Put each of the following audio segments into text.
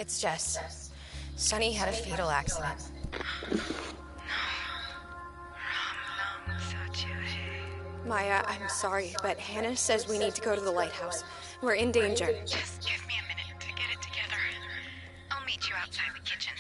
It's Jess. Sonny had a fatal accident. Maya, I'm sorry, but Hannah says we need to go to the lighthouse. We're in danger. Just give me a minute to get it together. I'll meet you outside the kitchen.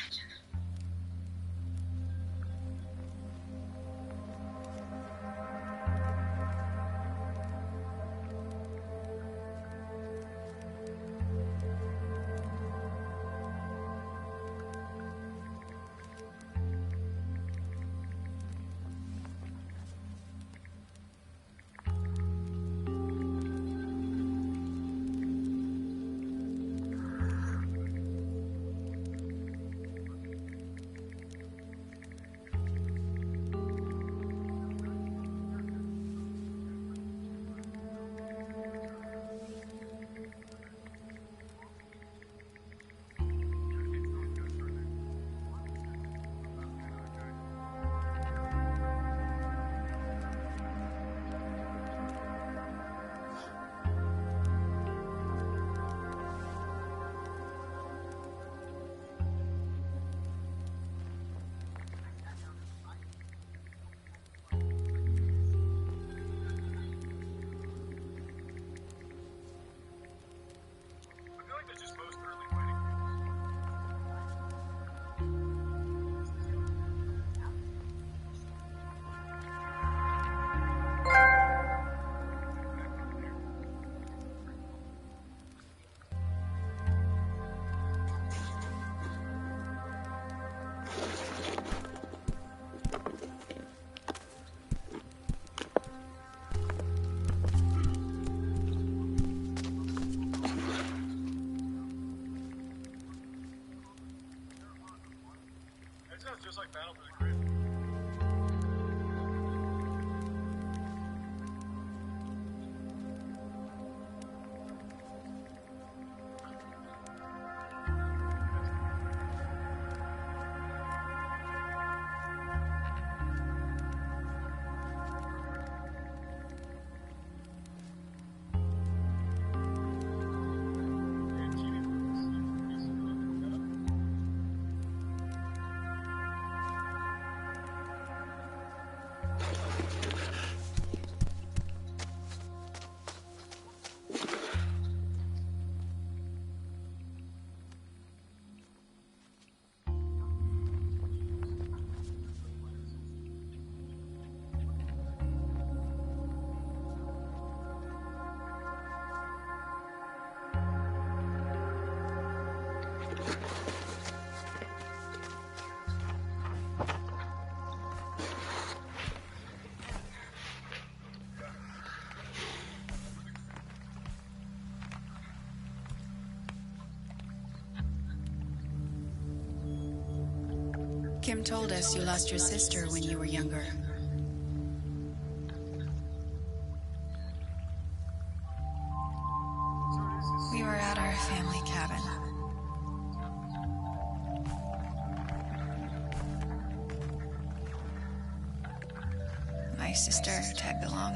Just like Battle for the Grid. Kim told us you lost your sister when you were younger. We were at our family cabin. My sister tagged along.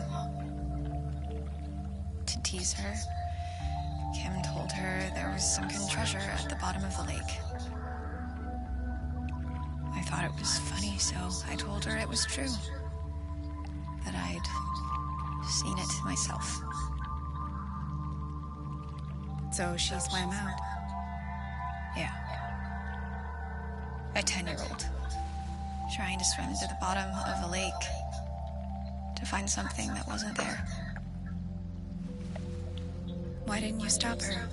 To tease her, Kim told her there was sunken treasure at the bottom of the lake. I thought it was funny, so I told her it was true. That I'd seen it myself. So she swam out. Yeah. A 10-year-old. Trying to swim to the bottom of a lake to find something that wasn't there. Why didn't you stop her?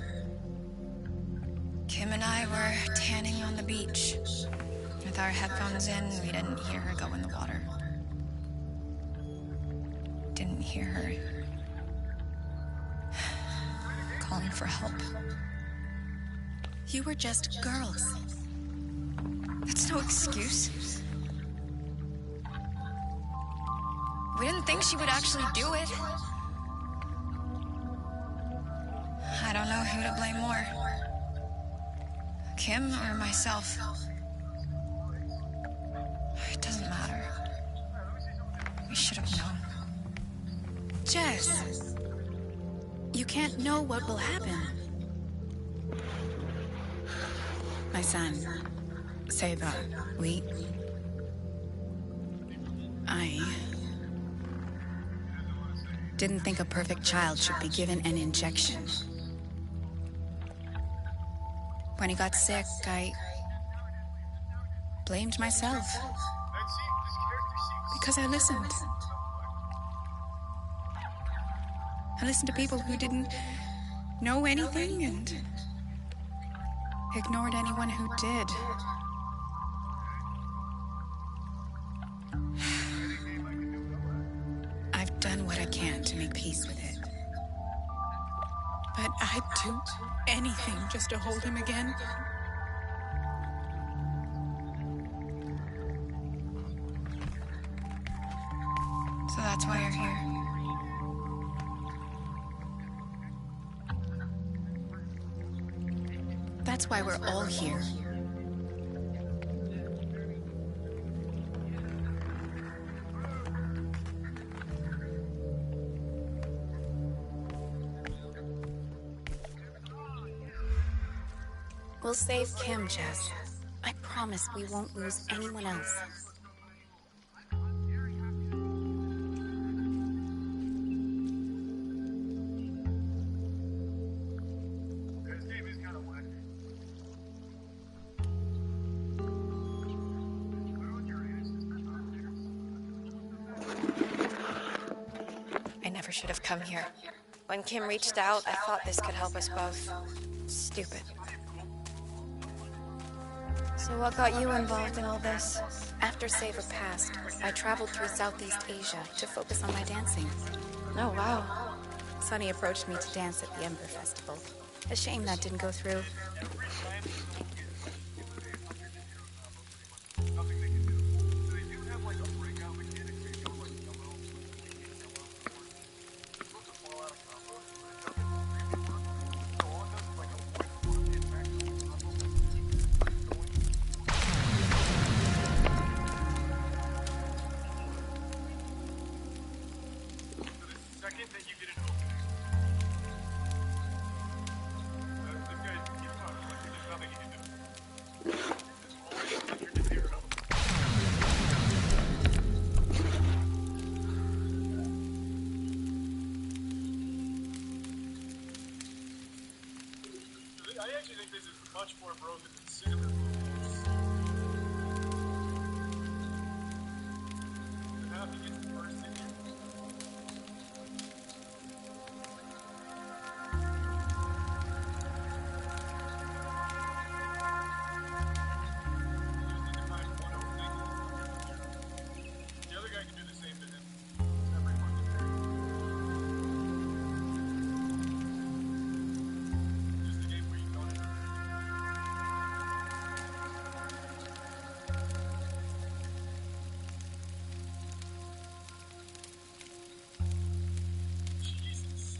Kim and I were tanning on the beach. With our headphones in, we didn't hear her go in the water. Didn't hear her calling for help. You were just girls. That's no excuse. We didn't think she would actually do it. I don't know who to blame more. Kim or myself. It doesn't matter. We should have known. Jess, you can't know what will happen. My son, Seva, I didn't think a perfect child should be given an injection. When he got sick, I blamed myself. Because I listened. I listened to people who didn't know anything and ignored anyone who did. I've done what I can to make peace with it. But I'd do anything just to hold him again. So that's why you're here. That's why we're all here. We'll save Kim, Jess. I promise we won't lose anyone else. I never should have come here. When Kim reached out, I thought this could help us both. Stupid. So what got you involved in all this? After Saver passed, I traveled through Southeast Asia to focus on my dancing. Oh, wow. Sonny approached me to dance at the Ember Festival. A shame that didn't go through. I actually think this is much more broken than cinema movies. And how he gets the first thing here. The other guy can do the same to him. Everyone can do it. Just a game where you don't have Jesus.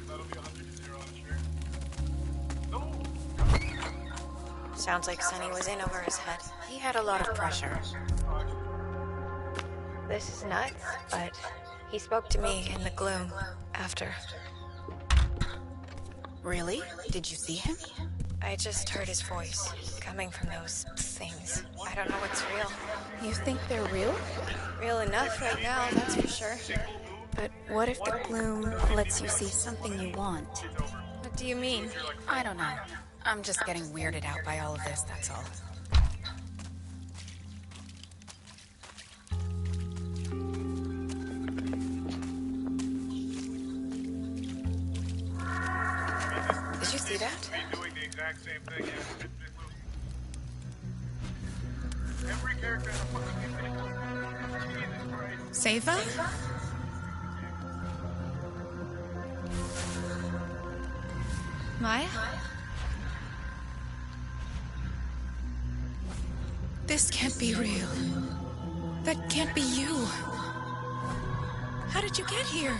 That'll be 100-0, I'm sure. No! Sounds like Sonny was in over his head. He had a lot of pressure. This is nuts, but he spoke to me in the gloom after. Really? Did you see him? I just heard his voice coming from those things. I don't know what's real. You think they're real? Real enough right now, that's for sure. But what if the gloom lets you see something you want? What do you mean? I don't know. I'm just getting weirded out by all of this, that's all. Did you see that? Be doing the exact same thing in a movie. Every character in a fucking movie. Jesus Christ. Seva? Maya? This can't be real. That can't be you. How did you get here?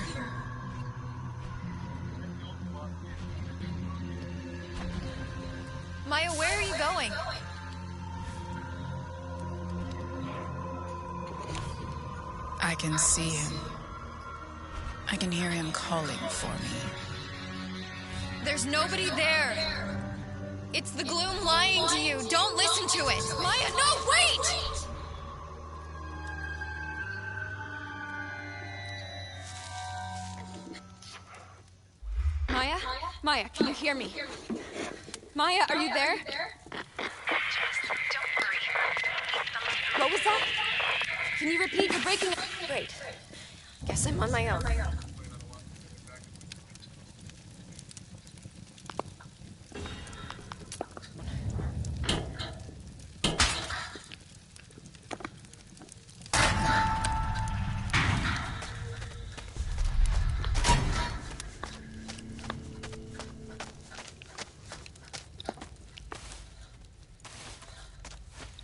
Maya, where are you going? I can see him. I can hear him calling for me. There's nobody there. It's the gloom lying to you. Don't listen to it. Maya, no, wait! Maya? Maya, can you hear me? Maya, are you there? Don't worry. What was that? Can you repeat? You're breaking up. Great. Guess I'm on my own.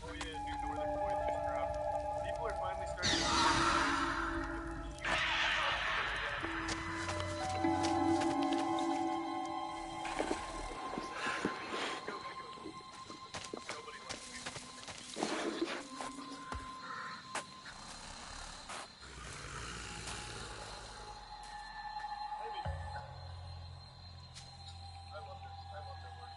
Oh yeah, dude, Northern Boys just dropped. People are finally starting to nobody likes me. I love this. I love their work.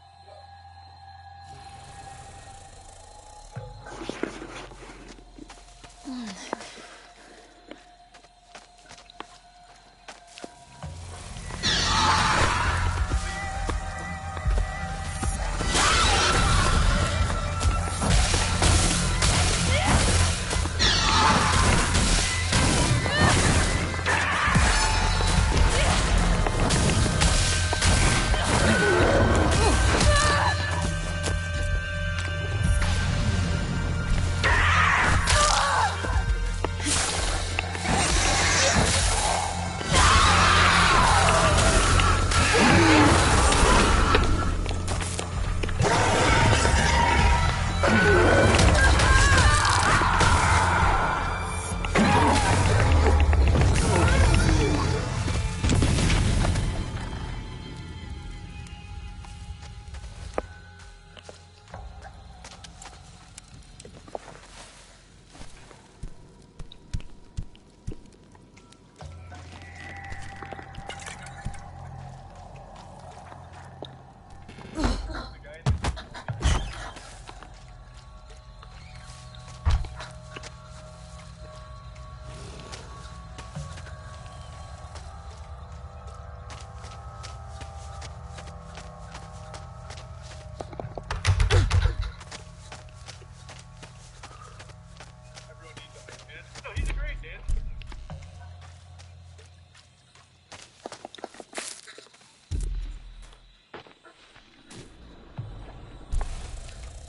Everyone needs a hype man. No, he's great, man.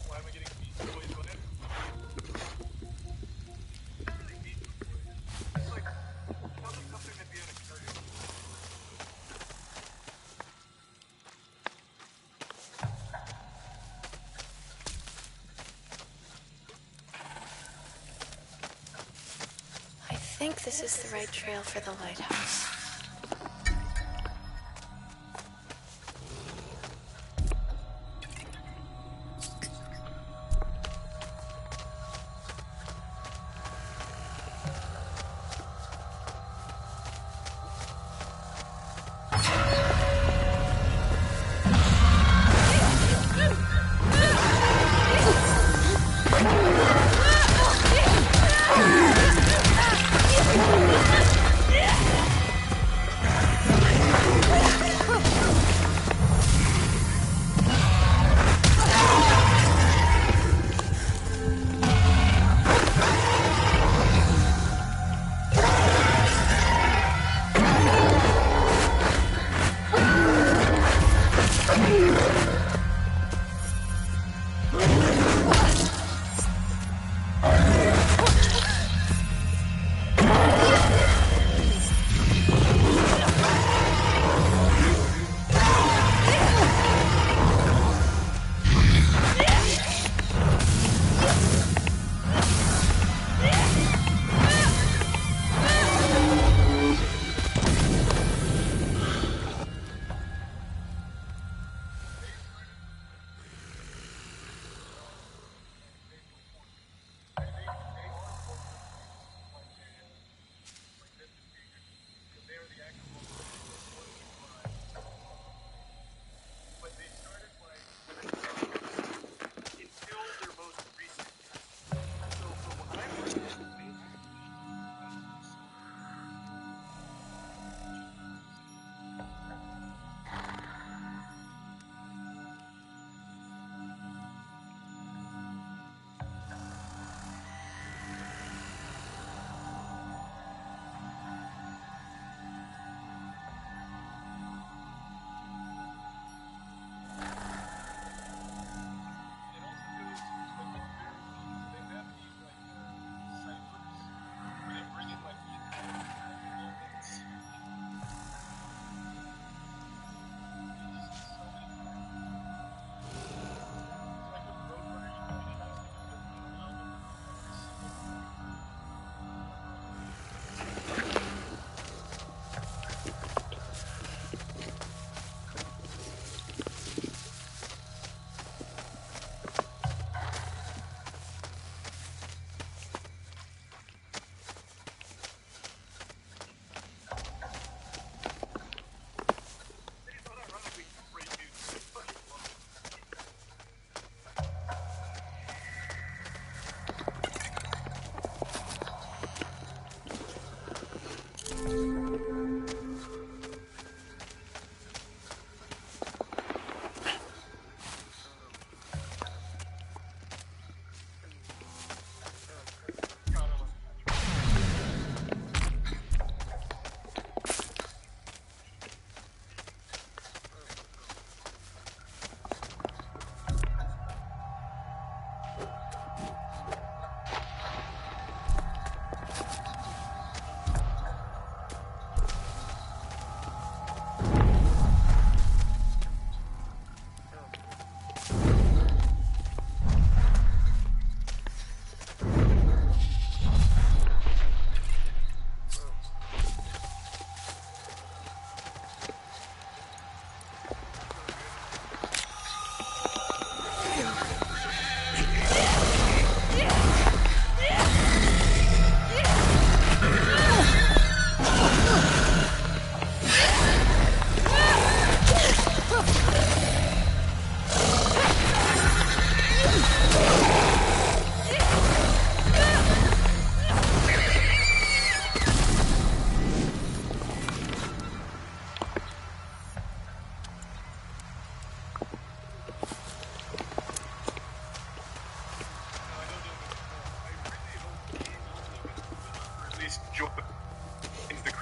Why am I getting Beast Boys vibes? Not really Beast Boys. It's like sounds like something that'd be on a cartoon. I think this is the right trail for the lighthouse.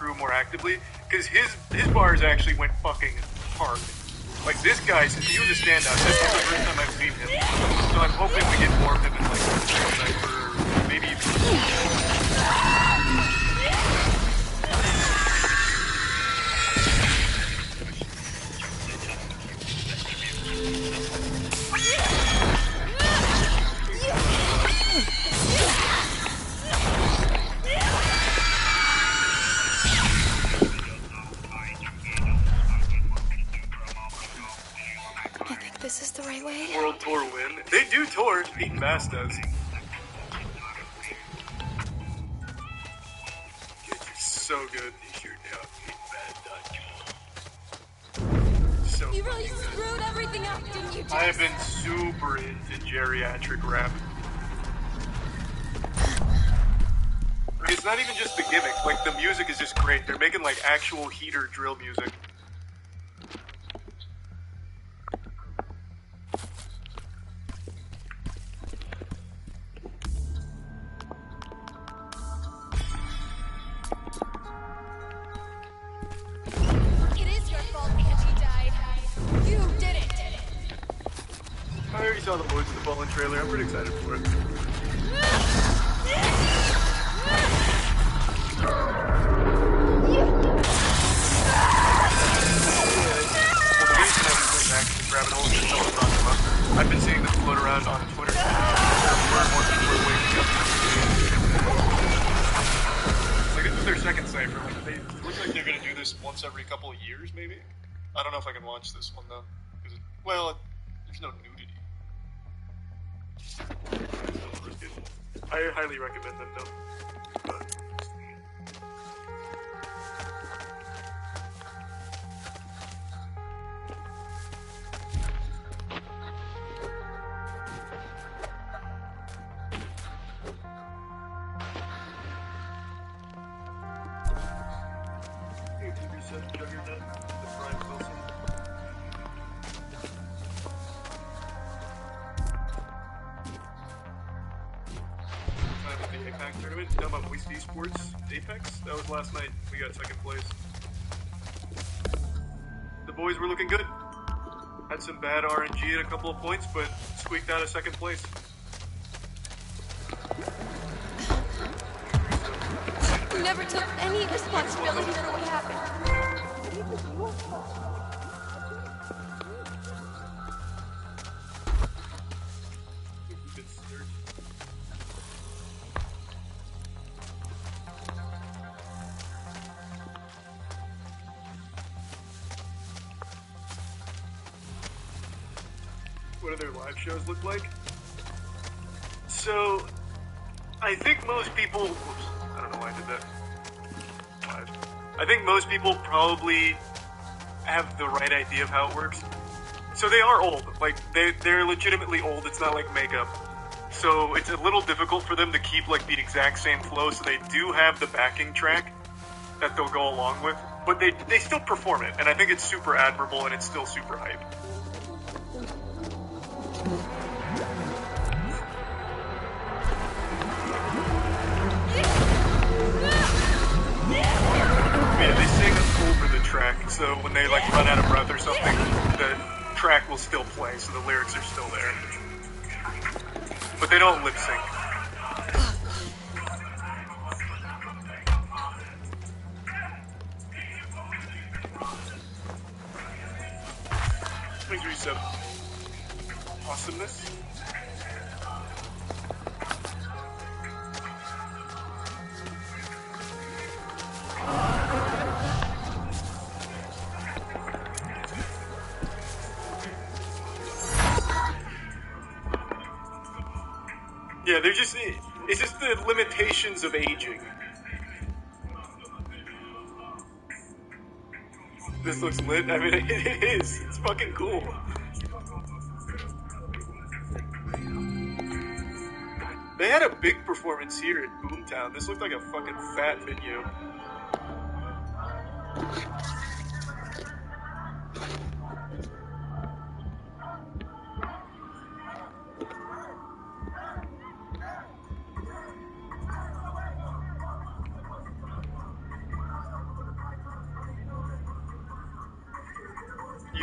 crew more actively, because his bars actually went fucking hard. Like, this guy, he was a standout. This is the first time I've seen him. So I'm hoping we get more of him in, like, Sniper, or maybe even... This is the right way? World Tour win. They do tours, Pete and Bass does. It's so good. So you really screwed everything up, didn't you, Jess? I have been super into geriatric rap. It's not even just the gimmick, like the music is just great. They're making like actual heater drill music. I saw the Boys in the Fallen trailer. I'm pretty excited for it. Well, the reason I've been back to this rabbit hole is someone talking about. I've been seeing them float around on Twitter. More and more people are waking up. Like, this is their second cipher. Like, it looks like they're going to do this once every couple of years, maybe. I don't know if I can watch this one, though. There's no nudity. I highly recommend them, though. Tournament, talking about Moist Esports Apex. That was last night. We got second place. The boys were looking good. Had some bad RNG at a couple of points, but squeaked out of second place. You never took any responsibility for what happened. What do their live shows look like? So, I think most people... Oops, I don't know why I did that. Live. I think most people probably have the right idea of how it works. So they are old. Like, they're legitimately old. It's not like makeup. So it's a little difficult for them to keep, like, the exact same flow. So they do have the backing track that they'll go along with. But they still perform it. And I think it's super admirable and it's still super hype. Yeah, they sing over the track, so when they like run out of breath or something, the track will still play, so the lyrics are still there. But they don't lip sync. Brings me some awesomeness. Yeah, it's just the limitations of aging. This looks lit. I mean, it is. It's fucking cool. They had a big performance here at Boomtown. This looked like a fucking fat venue.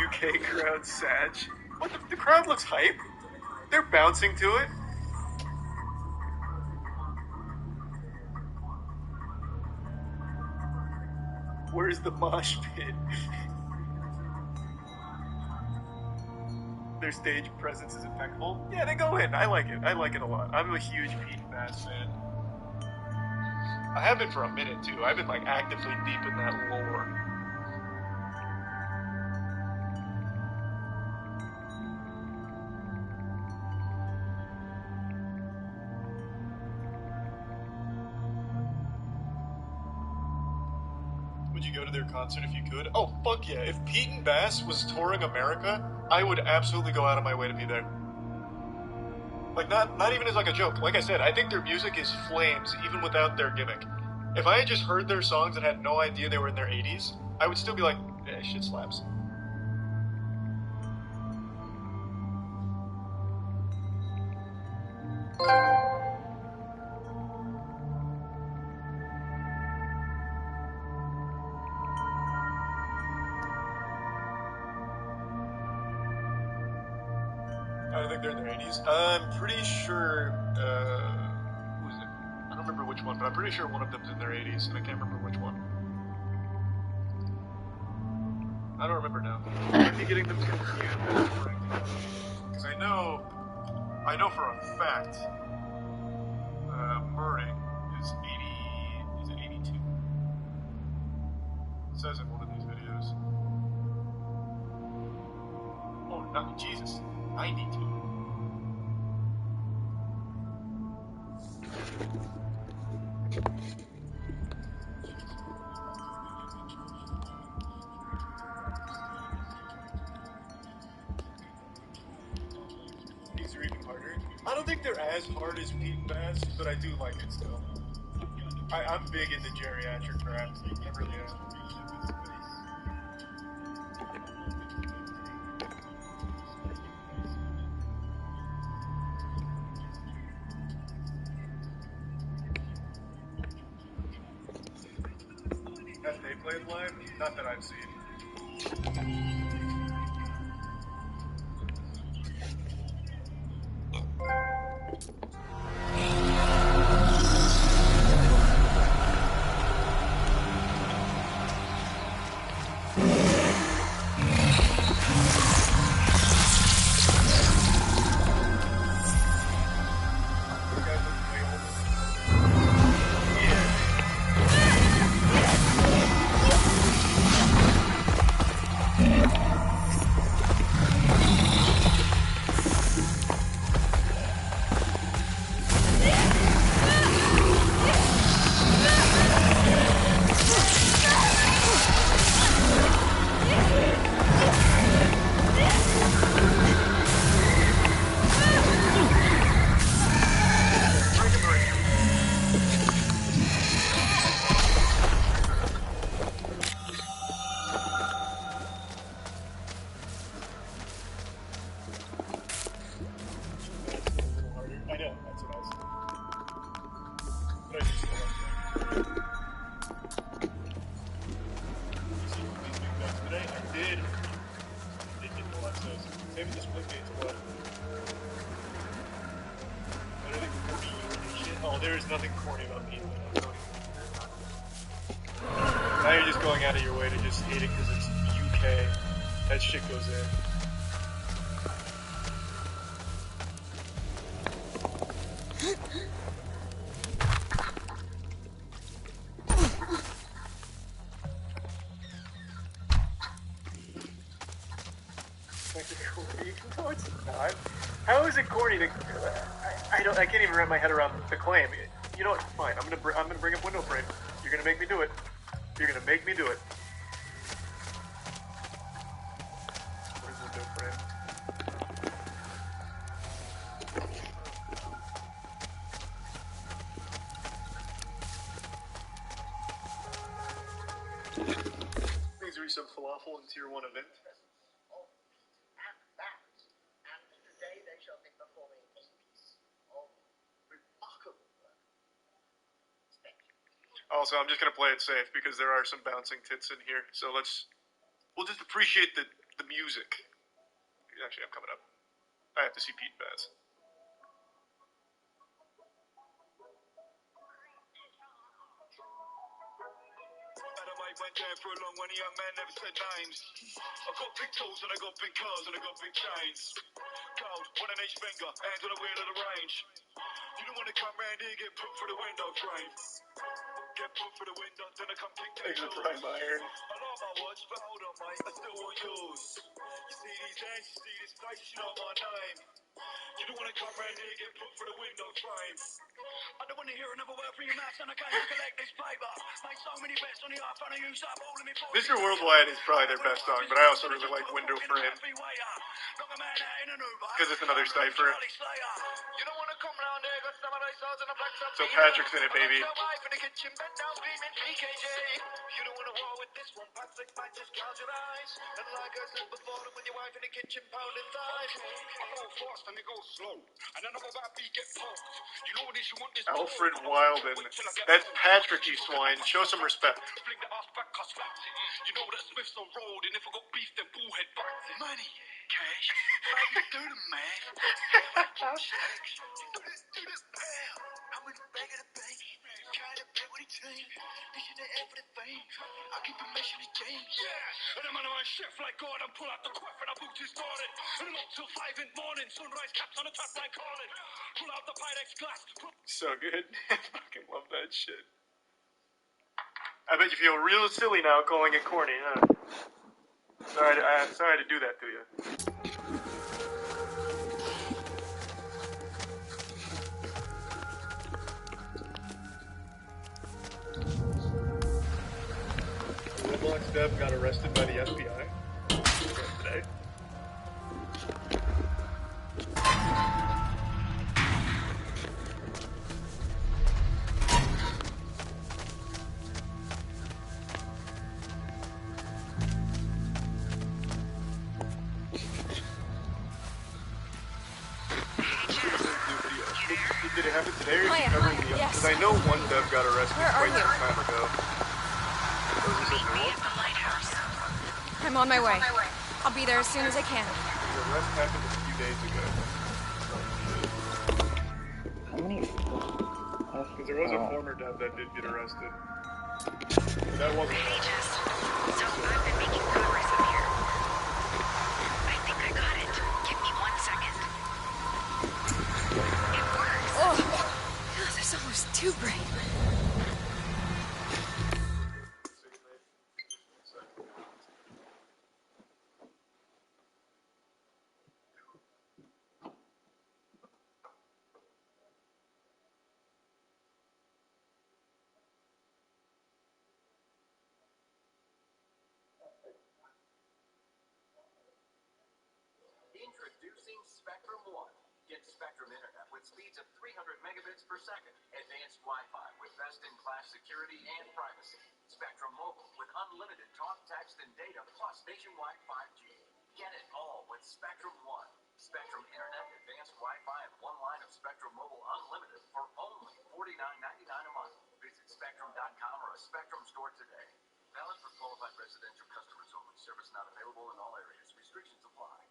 UK crowd sag. What the crowd looks hype. They're bouncing to it. Where's the mosh pit? Their stage presence is impeccable. Yeah, they go in. I like it. I like it a lot. I'm a huge Pete and Bass fan. I have been for a minute too. I've been like actively deep in that lore. Would you go to their concert if you could? Oh, fuck yeah. If Pete and Bass was touring America, I would absolutely go out of my way to be there. Like, not even as like a joke. Like I said, I think their music is flames, even without their gimmick. If I had just heard their songs and had no idea they were in their 80s, I would still be like, eh, shit slaps. I don't think they're in their 80s. I'm pretty sure, who is it? I don't remember which one, but I'm pretty sure one of them's in their 80s, and I can't remember which one. I don't remember now. I might be getting them confused, because I know for a fact, Murray is 80, is it 82? It says in one of these videos. Oh, not, Jesus, 92. These are even harder. I don't think they're as hard as Pete and Bass, but I do like it still. I'm big into geriatric rap. I really am. Have they played live? Not that I've seen. I know, that's what I was saying. But I just feel like you see these big guns today? I did. They didn't watch those. Same with the split gates, but anything corny and shit. Oh, there is nothing corny about me. Now you're just going out of your way to just hate it because it's UK. That shit goes in. No, it's not. How is it corny to? I can't even wrap my head around the claim. You know what? Fine. I'm gonna bring up window frame. You're gonna make me do it. You're gonna make me do it. What is window frame? Things are some falafel in tier 1 event. Also, I'm just gonna play it safe because there are some bouncing tits in here. So we'll just appreciate the the music. Actually, I'm coming up. I have to see Pete Bass. Went down for a long one, a young man never said names. I got big tools and I got big cars and I got big chains. Gold, one on each finger, hands on the wheel of the range. You don't want to come round here, get put through the window frame. Get put through the window, then I come kick Thanks your for doors. trying my iron. I like my watch, but hold on, mate, I still want yours. You see these hands, you see this face, you know my name. You don't want to come round here, get put through the window frame. I don't want to hear another word from your mouth, and I came to collect this paper. Made so many bets on the iPhone, I used up all of me. Mr. Worldwide is probably their best song, but I also really like Window Frame. Because it's another cipher. You don't want to come round here, got some of those sauce and a black So Patrick's in it, baby. your wife in the kitchen, bent down screaming PKJ. You don't want to war with this one, Patrick might just gouge your eyes. And like I said before, with your wife in the kitchen pounding thighs. I go fast and it goes slow, and then I go back beat get poked. You know this, you want this. Alfred Wilden. That's Patrick, you swine. Show some respect. Fling the ass back, cause flaps it. You know that Smith's on road, and if I got beef, then bullhead backs it. Money, cash, baby, do the math. Stacks, do the pal. I'm in the back of the bank, trying to pay with the team. This is the end for the fame. I keep a mission to change. Yeah, and I'm on my shift like God, and pull out the quiff, and I boot his started. And I'm up till 5 in the morning, sunrise caps on the top line calling. Pull out the Pyrex glass. So good. I fucking love that shit. I bet you feel real silly now calling it corny, huh? Sorry to do that to you. Woodlock's dev got arrested by the FBI today. Did it happen today or is it covering the yes. Because I know one dev got arrested quite some time ago. Meet me at the lighthouse. I'm on my way. I'll be there as soon as I can. The arrest happened a few days ago. How many? Because there was a former dev that did get arrested. But that wasn't. Pages. So I've been making progress up here. I think I got it. Give me 1 second. It works. Oh, this is almost too bright. Introducing Spectrum One. Get Spectrum Internet with speeds of 300 megabits per second. Advanced Wi-Fi with best-in-class security and privacy. Spectrum Mobile with unlimited talk, text, and data plus nationwide 5G. Get it all with Spectrum One. Spectrum Internet, advanced Wi-Fi, and one line of Spectrum Mobile Unlimited for only $49.99 a month. Visit Spectrum.com or a Spectrum store today. Valid for qualified residential customers only. Service not available in all areas. Restrictions apply.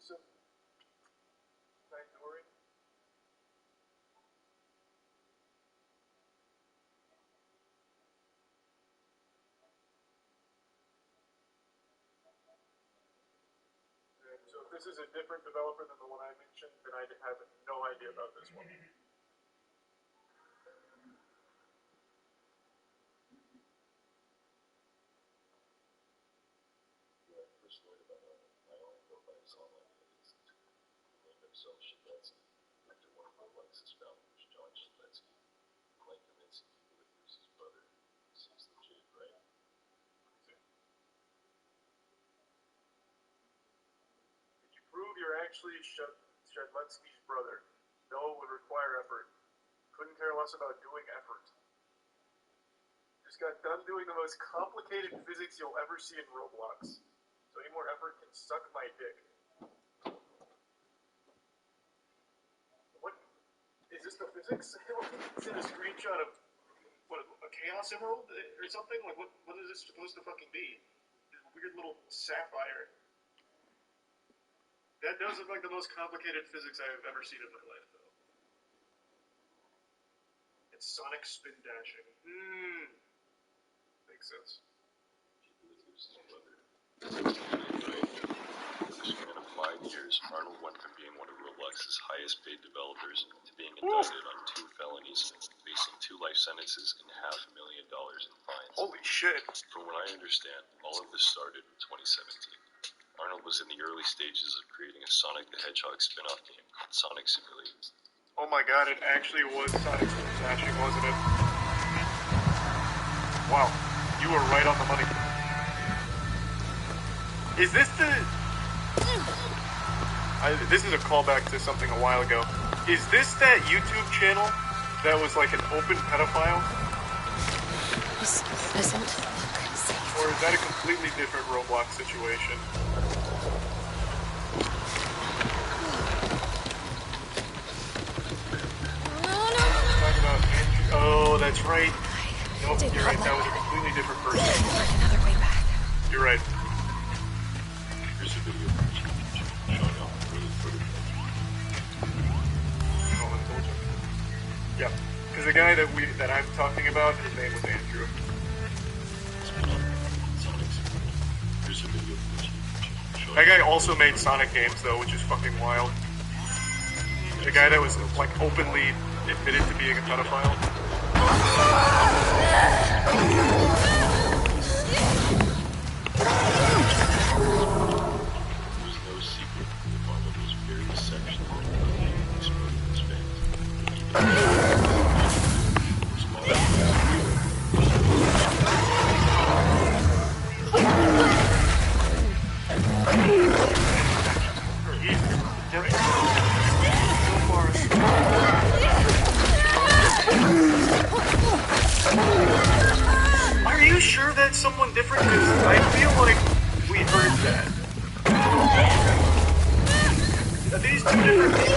some Nightdoring. So if this is a different developer than the one I mentioned, then I have no idea about this one. Prove you're actually Shedletsky's brother. No would require effort. Couldn't care less about doing effort. Just got done doing the most complicated physics you'll ever see in Roblox. So any more effort can suck my dick. What? Is this the physics? Is it a screenshot of, what, a Chaos Emerald or something? Like, what is this supposed to fucking be? This weird little sapphire. That does look like the most complicated physics I have ever seen in my life, though. It's sonic spin dashing. Makes sense. In a span of 5 years, Arnold went from being one of Roblox's highest paid developers to being indicted on 2 felonies, facing 2 life sentences and $500,000 in fines. Holy shit. From what I understand, all of this started in 2017. Arnold was in the early stages of creating a Sonic the Hedgehog spin-off game called Sonic Simulator. Oh my god, it actually was Sonic spin dashing, wasn't it? Wow, you were right on the money. Is this the... this is a callback to something a while ago. Is this that YouTube channel that was like an open pedophile? This doesn't look safe. Or is that a completely different Roblox situation? Oh, that's right. Nope, you're right. That was a completely different person. Another way back. You're right. Here's a video showing off early footage. Yeah, because the guy that I'm talking about, his name was Andrew. Here's a video That guy also made Sonic games, though, which is fucking wild. The guy that was like openly admitted to being a pedophile. Are you sure that's someone different? Because I feel like we heard that. Are these two different people?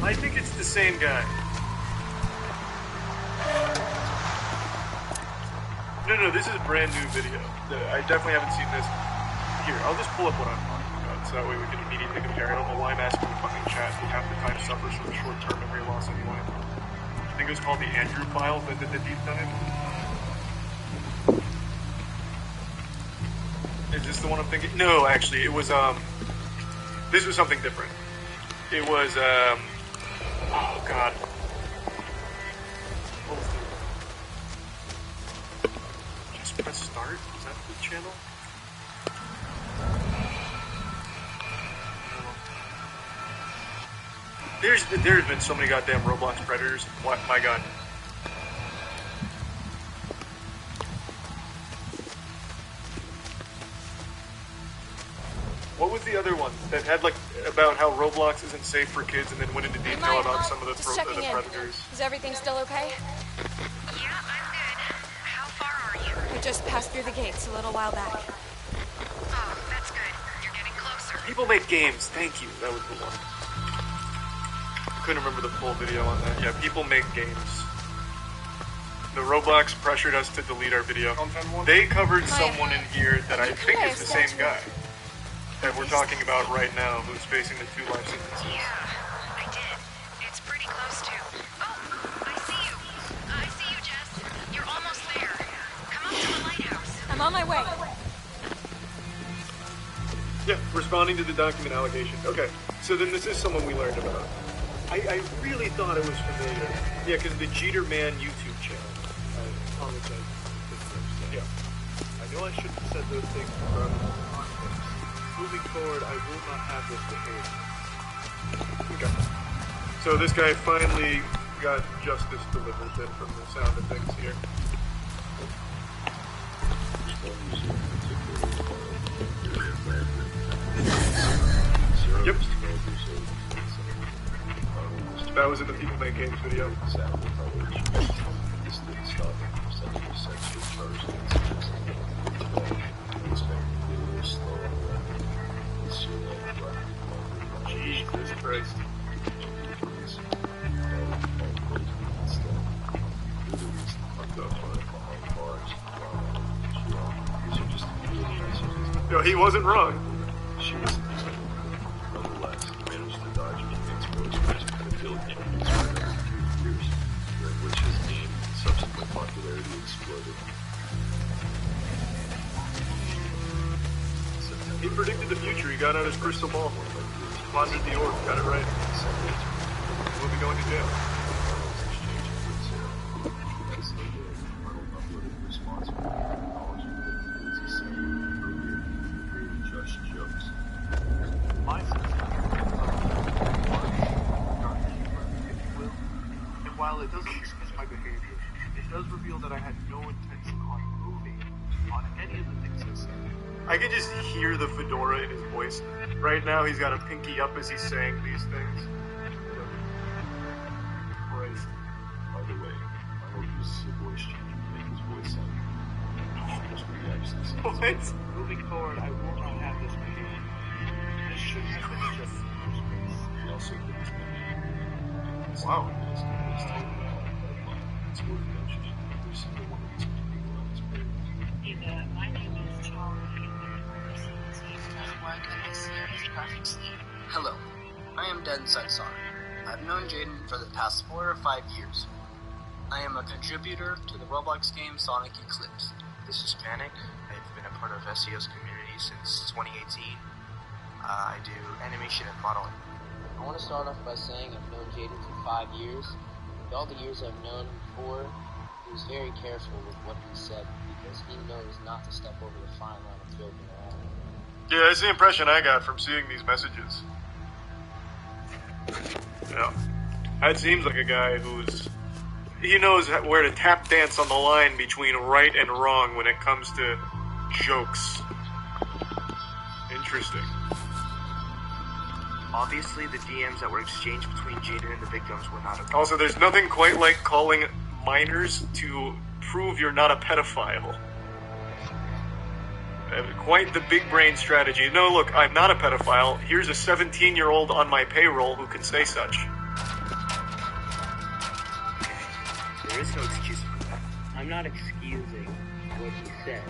I think it's the same guy. No, this is a brand new video. I definitely haven't seen this. Here, I'll just pull up what I'm talking about, so that way we can immediately compare. I don't know why I'm asking the fucking chat, who half the time suffers from short-term memory loss anyway. I think it was called the Andrew file that did the deep dive. Is this the one I'm thinking? No, actually, it was, this was something different. It was, oh god. What was the... Just press start? Is that the channel? There's been so many goddamn Roblox predators. What? My god. What was the other one that had like about how Roblox isn't safe for kids, and then went into detail about some of the predators? Is everything still okay? Yeah, I'm good. How far are you? I just passed through the gates a little while back. Oh, that's good. You're getting closer. People make games. Thank you. That was the one. Couldn't remember the full video on that. Yeah, people make games. The Roblox pressured us to delete our video. They covered someone in here that I think is the same guy that we're talking about right now, who's facing the 2 life sentences. Yeah, I did. It's pretty close to. Oh, I see you. I see you, Jess. You're almost there. Come up to the lighthouse. I'm on my way. Yeah, responding to the document allegation. Okay, so then this is someone we learned about. I really thought it was familiar. Yeah, because the Jeter Man YouTube channel. I apologize. Yeah. I know I shouldn't have said those things from context. Moving forward, I will not have this behavior. Okay. So this guy finally got justice delivered then from the sound of things here. Yep. That was in the People Make Games video. This didn't stop him from sending a sexual charge against him. He expected to be a little slow on that. It's your life, right? Jesus Christ. No, he wasn't wrong. She was nonetheless managed to dodge a few exposures to pedophilic images for another 3 years, during which his name and subsequent popularity exploded. He predicted the future. He got out his crystal ball. Plotted the orb. Got it right. We'll be going to jail. While it doesn't discuss my behavior, it does reveal that I had no intention on moving on any of the things I said. I can just hear the fedora in his voice. Right now, he's got a pinky up as he's saying these things. Christ. By the way, I hope you see a voice change to make his voice sound just reactions. What? Moving forward, I will not have this behavior. This should have been just in the first place. He also put his name. Wow. It's worth mentioning every single one of these people on this page. Hey there, my name is Charlie, and I'm to work at a serious graphics team. Hello, I am Dead Inside Sonic. I've known Jaden for the past 4 or 5 years. I am a contributor to the Roblox game Sonic Eclipse. This is Panic. I've been a part of SEO's community since 2018. I do animation and modeling. I want to start off by saying I've known Jaden for 5 years. With all the years I've known him for, he was very careful with what he said because he knows not to step over the fine line of joking around. Yeah, that's the impression I got from seeing these messages. Yeah. That seems like a guy he knows where to tap dance on the line between right and wrong when it comes to jokes. Interesting. Obviously, the DMs that were exchanged between Jaden and the victims were not okay. Also, there's nothing quite like calling minors to prove you're not a pedophile. Quite the big brain strategy. No, look, I'm not a pedophile. Here's a 17-year-old on my payroll who can say such. There is no excuse for that. I'm not excusing what he said,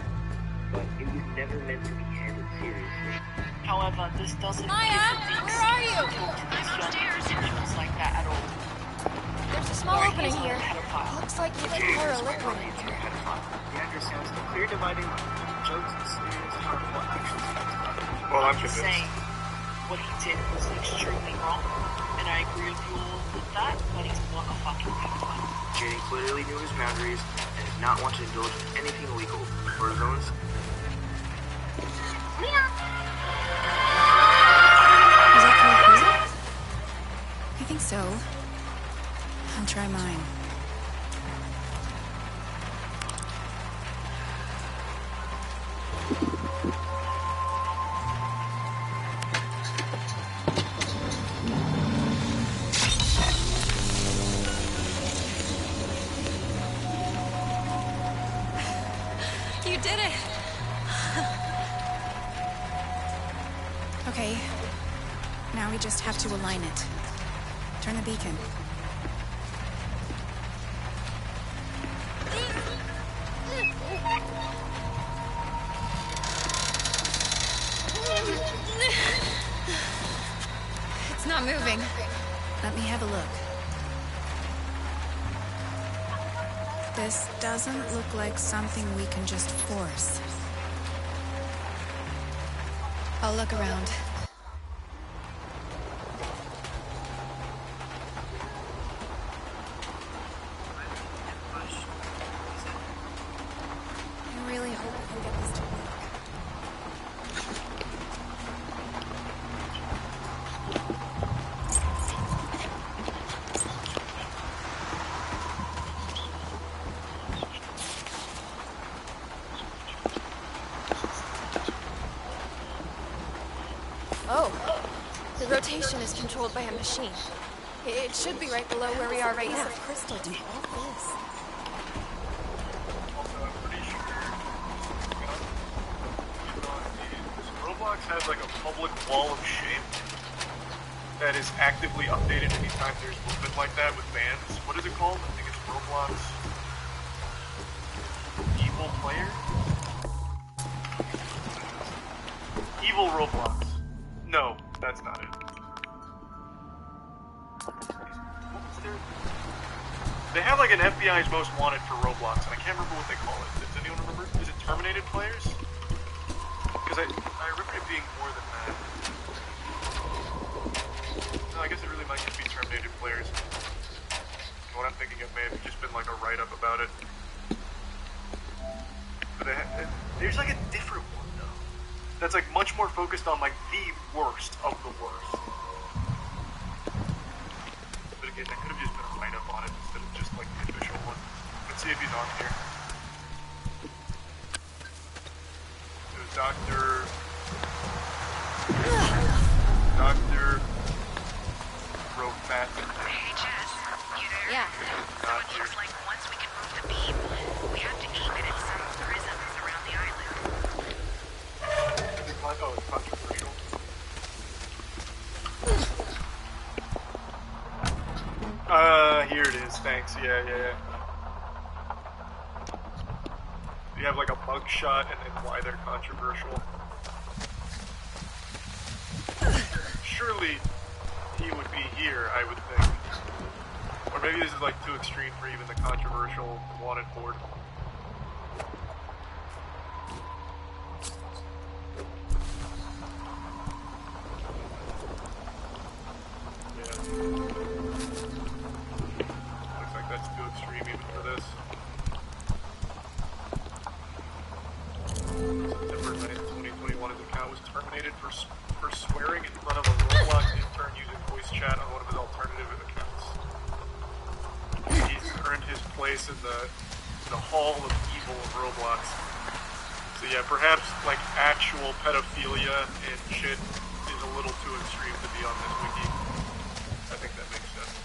but it was never meant to be handled seriously. However, this doesn't Maya, give where are you? individuals like that at all. There's a small opening here. Pedophile. Looks like you can pour a liquid in here. He understands the clear dividing line between jokes and serious, harmful actions against others. Well, I'm Just convinced. saying, what he did was extremely wrong, and I agree with you all with that, but he's not a fucking pedophile. Jaden clearly knew his boundaries and did not want to indulge in anything illegal for his own. Was that for a prison? I think so. I'll try mine. You did it! Okay. Now we just have to align it. Turn the beacon. It's not moving. Let me have a look. This doesn't look like something we can just force. I'll look around. I really hope I can get this to work. Oh, the rotation is controlled by a machine. It should be right below where we are right now. Crystal do all this. Also, I'm pretty sure this Roblox has like a public wall of shame that is actively updated anytime there's movement like that with bans. What is it called? I think it's Roblox Evil Player? Evil Roblox. No, that's not it. They have like an FBI's Most Wanted for Roblox, and I can't remember what they call it. Does anyone remember? Is it Terminated Players? Because I remember it being more than that. No, I guess it really might just be Terminated Players. What I'm thinking, it may have just been like a write-up about it. But there's like a different one though. That's like much more focused on like the worst of the worst. But again, that could have just been a write-up on it instead of just like the official one. Let's see if he's on here. There's Dr. Rofatman. Hey, Jess, you there? Yeah. So it looks like once we can move the beam, we have to aim it at some prisms around the island. Oh, it's controversial. Here it is, thanks. Yeah. You have like a bug shot and then why they're controversial. Surely he would be here, I would think. Or maybe this is like too extreme for even the controversial wanted board. Looks like that's too extreme even for this. September 9th, 2021, his account was terminated for swearing in front of a Roblox intern using voice chat on one of his alternative accounts. He's earned his place in the hall of evil of Roblox. So yeah, perhaps like actual pedophilia and shit is a little too extreme to be on this wiki. I think that makes sense.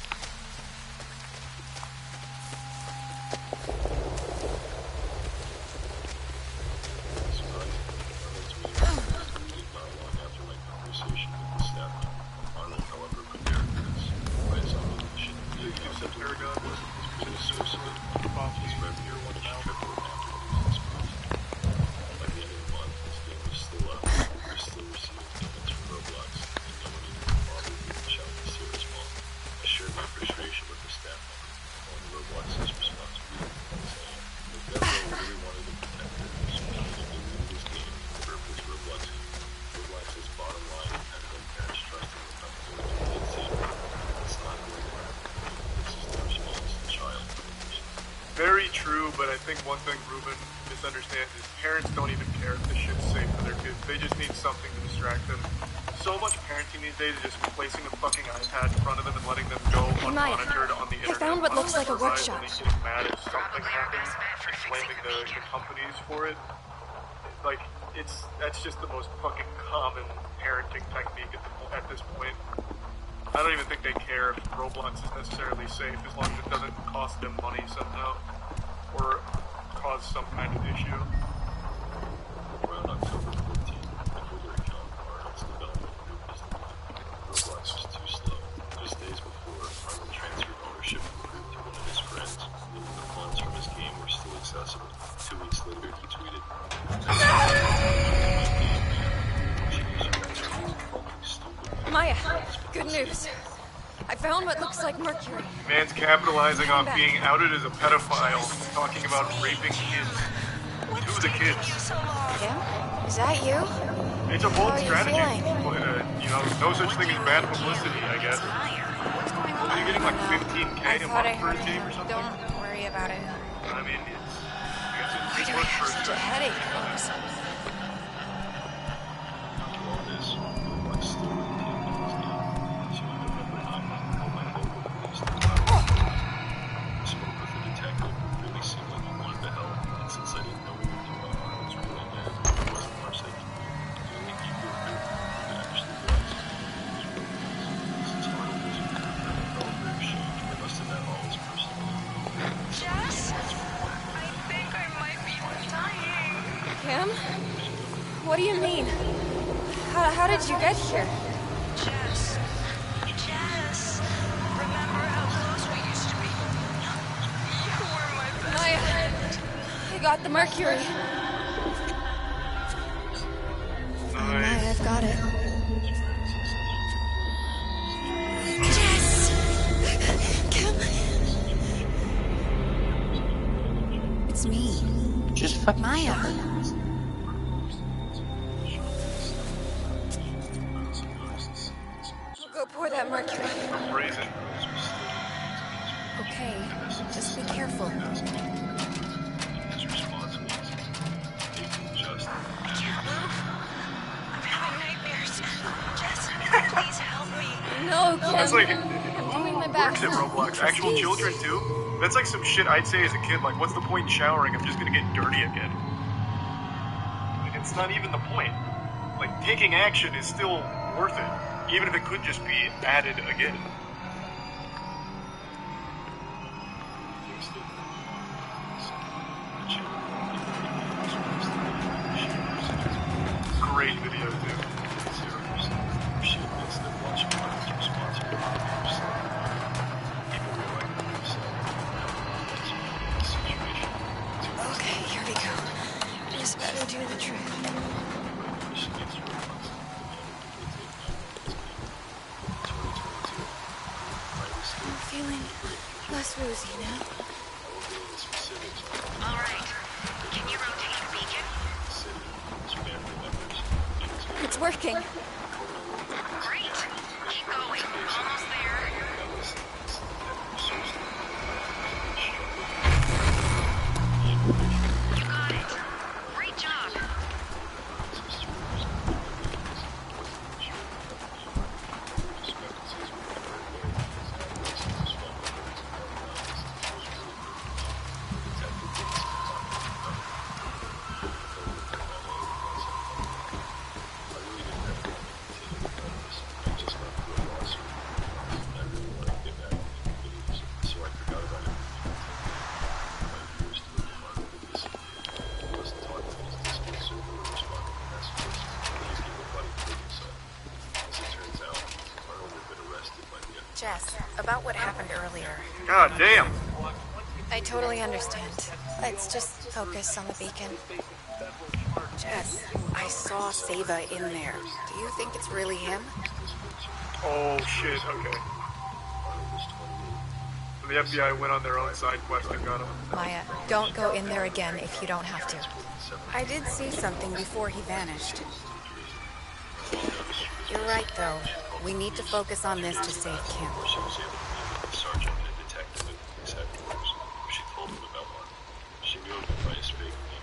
Very true, but I think one thing Ruben misunderstands is parents don't even care if this shit's safe for their kids. They just need something to distract them. So much parenting these days is just placing a fucking iPad in front of them and letting them go unmonitored on the internet. I found what looks like a Otherwise, workshop. only getting mad if something happens and blaming the companies for it. Like, that's just the most fucking common parenting technique at this point. I don't even think they care if Roblox is necessarily safe as long as it doesn't cost them money somehow or cause some kind of issue. Around October 14th, a further account of Arnold's development group is Roblox was too slow. Just days before, Arnold transferred ownership of the group to one of his friends, and the funds from his game were still accessible. 2 weeks later, he tweeted, good news. I found what looks like mercury. Man's capitalizing on being outed as a pedophile, talking about raping kids. To the kids. Kim? Is that you? It's a bold How are you strategy. feeling? But, no such thing as bad publicity, I guess. Are you getting like 15K a month for a game or something? Don't worry about it. I mean, I guess Why it's do I work have for such a headache? All this, Roblox still maintained his name, so on November 9th, called my local police department. I spoke with the detective, who really seemed like he wanted to help, and since I didn't know anything about Arnold's real name, it wasn't much they could do. The only people who knew who it actually was. Since Arnold was a developer of Chant, they must have had all his personal info. Jess? I think I might be dying. Kim? What do you mean? How did you get here? Jess. Jess. Remember how close we used to be? You were my best Maya, friend. I got the mercury. Nice. I've got it. Jess! Kim? It's me. Just fucking Maya. I'll go pour that mercury. I'm brazen. Okay, just be careful. His response was, Nathan just I'm having nightmares. Jess, please help me. No, Kim. That's like, I'm doing my who best. works at Roblox? Actual children, too? That's like some shit I'd say as a kid, like, what's the point in showering? I'm just gonna get dirty again. Like, it's not even the point. Like, taking action is still worth it, even if it could just be added again. Great video, too. She admits that watching Arnold's response to her behavior even though I know himself, the situation. Okay, here we go. This better do the trick. She gets her response. I'm feeling less woozy now. All right. Can you rotate the beacon? It's working. Great. Keep going. Almost there. You got it. Great job. Jess, about what happened earlier. God damn. I totally understand. Let's just focus on the beacon. Jess, I saw Seva in there. Do you think it's really him? Oh, shit, okay. So the FBI went on their own side quest and got him. Maya, don't go in there again if you don't have to. I did see something before he vanished. You're right, though. We need to focus on this to save Kim. She was able to meet with the sergeant and a detective at police headquarters. She told him about Mark. She knew him by his fake name.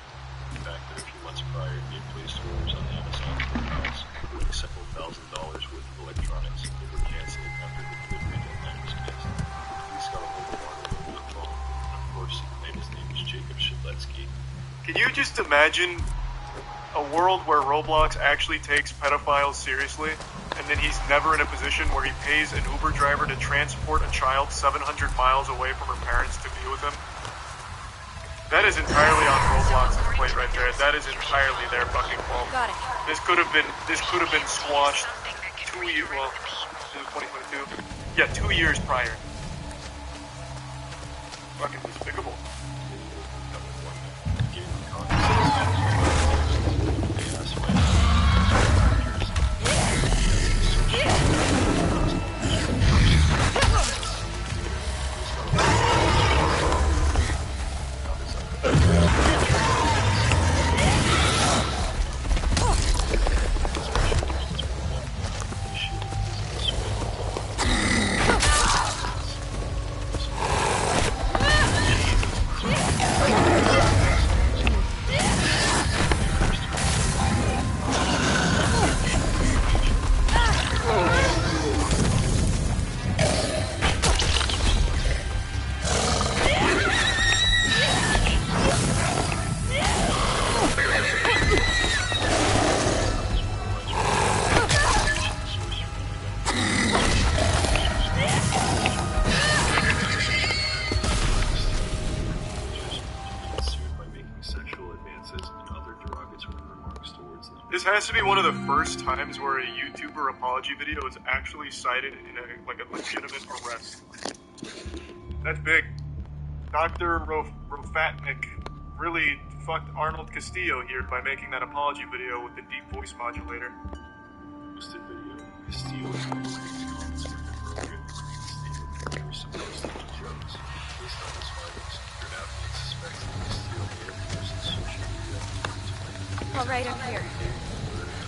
The fact that a few months prior he had placed orders on Amazon for a house, including several $1,000s worth of electronics, that were canceled after the delivery deadline was missed. The police got a hold of Mark over the phone, and of course he claimed his name was Jacob Shiletsky. Can you just imagine a world where Roblox actually takes pedophiles seriously, and then he's never in a position where he pays an Uber driver to transport a child 700 miles away from her parents to be with him? That is entirely on Roblox's plate right there. That is entirely their fucking fault. Got it. This could have been squashed 2 years, well, this is 2022. Yeah, 2 years prior. Fucking despicable. has to be one of the first times where a YouTuber apology video is actually cited in a legitimate arrest. That's big. Dr. Rofatnik really fucked Arnold Castillo here by making that apology video with the deep voice modulator. Posted video. Castillo is one of the comments from the program. Castillo never supposed to be jokes. Based on his findings, your applicant suspects that Castillo may have used social media to All right, I'm here.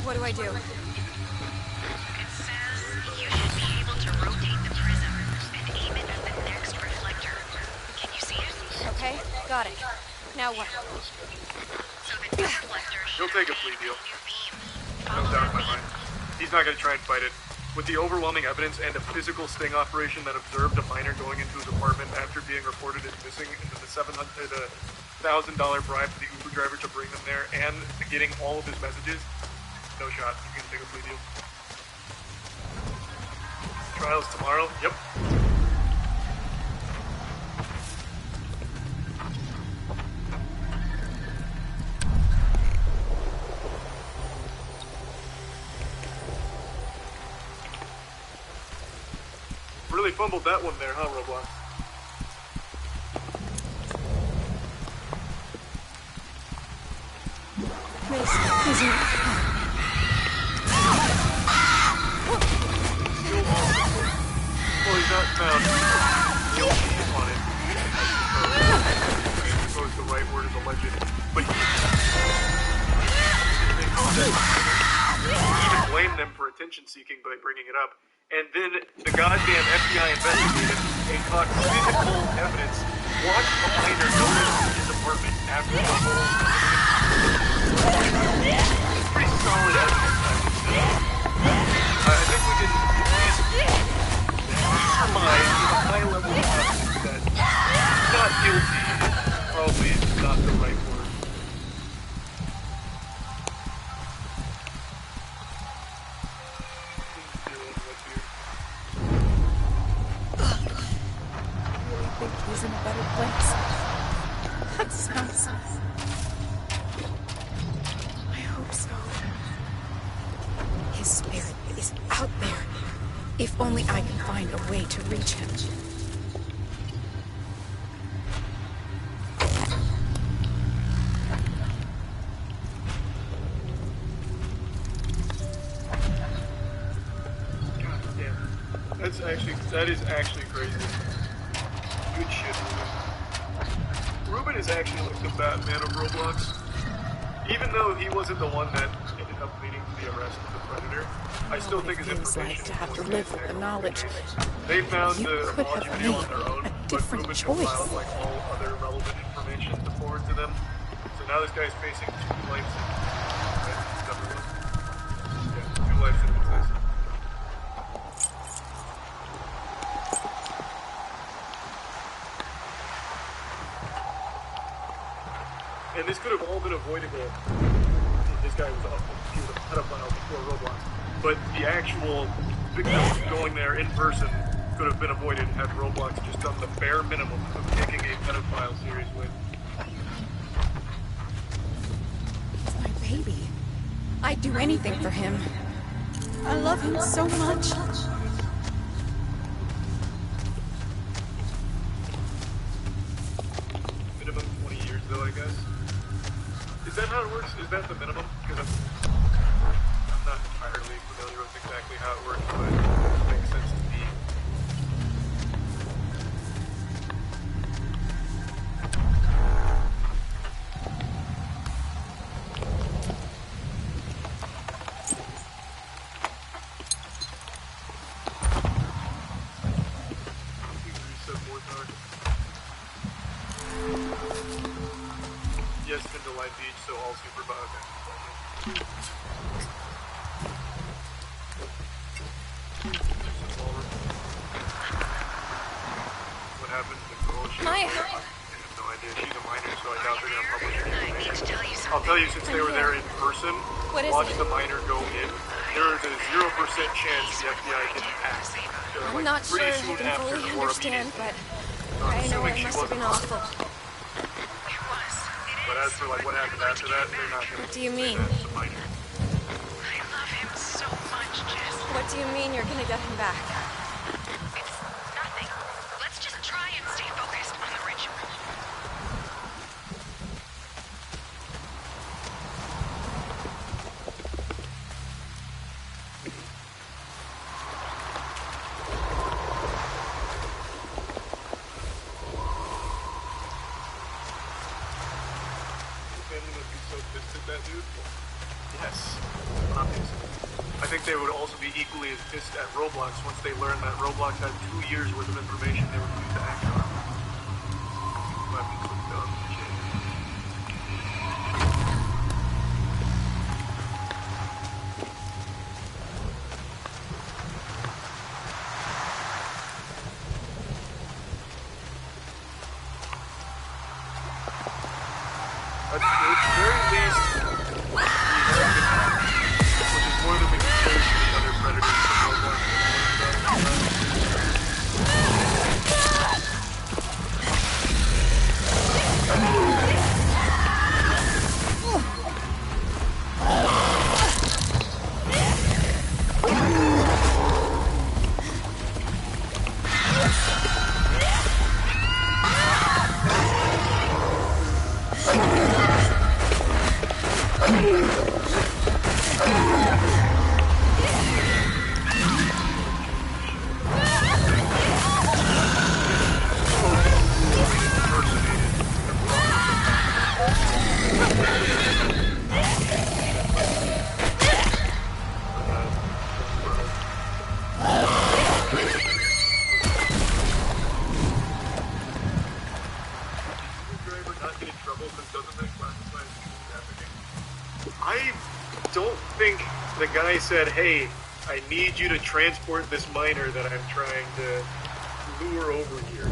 What do I do? It says you should be able to rotate the prism and aim it at the next reflector. Can you see it? Okay, got it. Now what? So the new reflector He'll should take a emit plea deal. new beam. No doubt in my mind. He's not going to try and fight it. With the overwhelming evidence and a physical sting operation that observed a minor going into his apartment after being reported as missing, into the $1,000 bribe to the Uber driver to bring them there, and getting all of his messages, no shot. He's going to take a plea deal. Trial's tomorrow? Yep. Really fumbled that one there, huh, Roblox? Please, Well, he's not found guilty on it. I suppose the right word is alleged. But he even blamed them for attention seeking by bringing it up. And then the goddamn FBI investigated and caught physical evidence. Watch a minor go into his apartment after the whole. It's pretty solid evidence, I would say. I think we can at least surmise with a high level of confidence that not guilty probably is not the right word. Think he's in a better place. That sounds... I hope so. His spirit is out there. If only I can find a way to reach him. God damn. That is actually crazy. Good shit, Ruben. Ruben is actually like the Batman of Roblox. Even though he wasn't the one that ended up leading to the arrest of the Predator, I still think his information like to have to was live with the knowledge. They found You the could apology have video on made their own, a but different Ruben choice. compiled like all other relevant information to forward to them. So now this guy's facing 2 life sentences. Right? Is that what it is? Yeah, 2 life sentences. And this could have all been avoidable. This guy was a pedophile before Roblox. But the actual victim going there in person could have been avoided had Roblox just done the bare minimum of taking a pedophile seriously. It's my baby. I'd do anything for him. I love him so much. Minimum 20 years though, I guess. Is that how it works? Is that the minimum? Because I'm not entirely familiar with exactly how it works, but it makes sense to me. Yes, been to Light Beach, so all super bug. What happened to the girl? Maya! I have no idea. She's a minor, so I doubt they're going to publish her I need to information. tell you something. I'll tell you, since they were there in person, What is watch it? the minor go in. There is a 0% chance the FBI didn't act. I'm not sure pretty I soon can after fully or understand, immediately. but I know assuming it she must have been wasn't awful. But as for like what happened after that, they're not going to. What do you mean? It's a minor. What do you mean you're gonna get him back? It's nothing. Let's just try and stay focused on the bridge. Yes, obviously. I think they would also be equally as pissed at Roblox once they learned that Roblox had 2 years worth of information they refused to act on. Might be clicked on. At the very least, which is more than we can say to the other predators from Roblox. I don't think the guy said, hey, I need you to transport this miner that I'm trying to lure over here.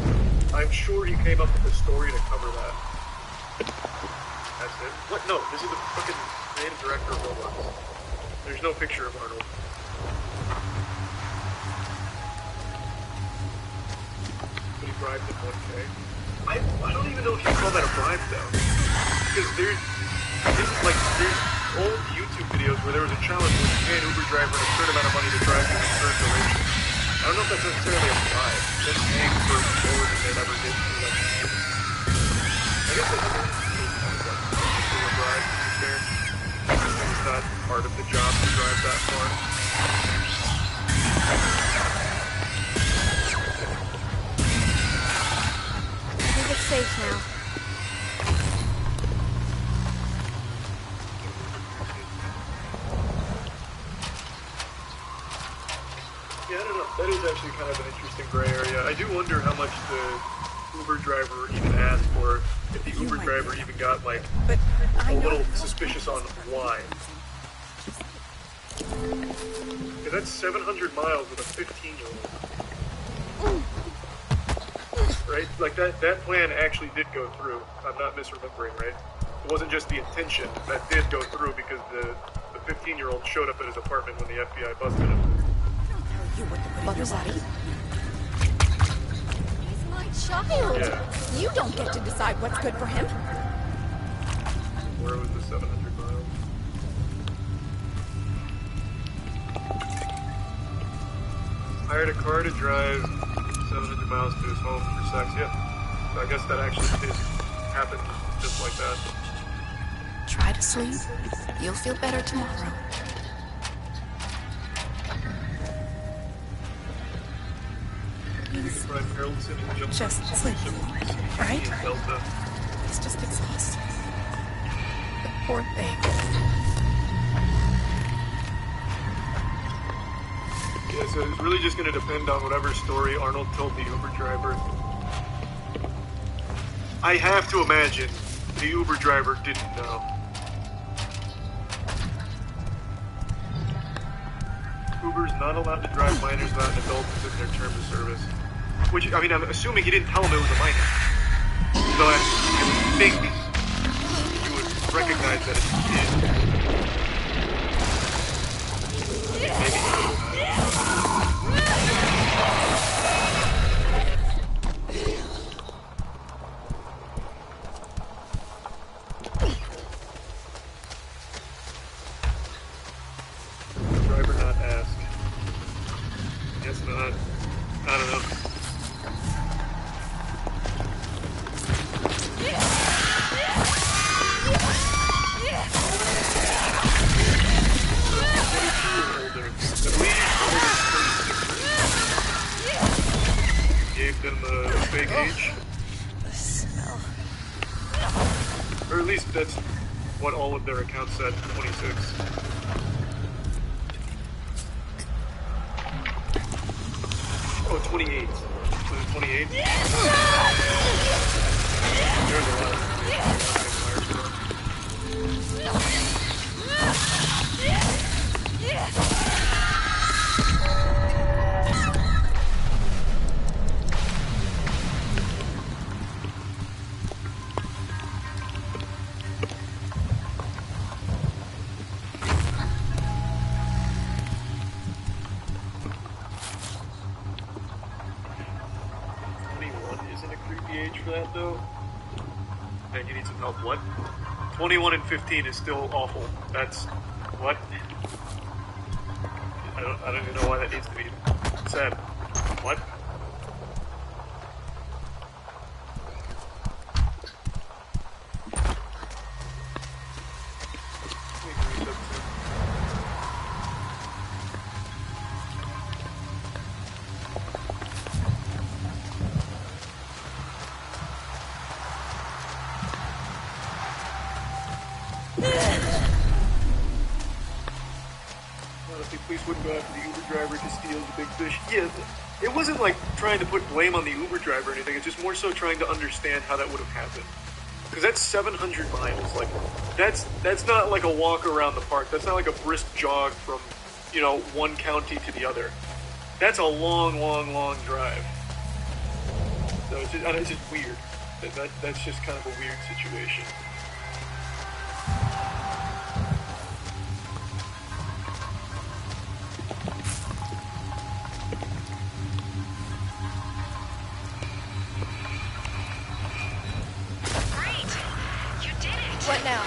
I'm sure he came up with a story to cover that. That's it. What? No, this is the fucking creative director of Roblox. There's no picture of Arnold. But he bribed him 1K. I don't even know if you call that a bribe though. Because there's old YouTube videos where there was a challenge where you pay an Uber driver a certain amount of money to drive you in a certain duration. I don't know if that's necessarily a bribe. Just paying for more than they never did for like I guess they never did a bribe to be fair. It's not part of the job to drive that far. I think it's safe now. Yeah, I don't know. That is actually kind of an interesting gray area. I do wonder how much the Uber driver even asked for, if the Uber driver even got, like, a little suspicious on why. Yeah, that's 700 miles with a 15-year-old. Right? Like, that plan actually did go through. I'm not misremembering, right? It wasn't just the intention. That did go through because the 15-year-old showed up at his apartment when the FBI busted him. What was that? He's my child. Yeah. You don't get to decide what's good for him. Where was the 700 miles? Hired a car to drive 700 miles to his home for sex. Yeah. So I guess that actually did happen just like that. Try to sleep. You'll feel better tomorrow. Just sleep, right? He's just exhausted. The poor thing. Yeah, so it's really just going to depend on whatever story Arnold told the Uber driver. I have to imagine the Uber driver didn't know. Uber's not allowed to drive minors without an adult within their term of service. Which, I mean, I'm assuming he didn't tell him it was a minor. So I would think you would recognize that it is. Maybe. Driver not asked. guess not. I don't know. Gave them a fake age. The smell. Or at least that's what all of their accounts said, 26. Oh, 28. Was it 28? There's a lot. For that though. Man, you need some help. What? 21 and 15 is still awful. That's what? I don't even know why that needs to be said. What? Police wouldn't go after the Uber driver to steal the big fish. Yeah, it wasn't like trying to put blame on the Uber driver or anything. It's just more so trying to understand how that would have happened. Because that's 700 miles. Like, that's not like a walk around the park. That's not like a brisk jog from, you know, one county to the other. That's a long, long, long drive. So it's just weird. That's just kind of a weird situation. What now?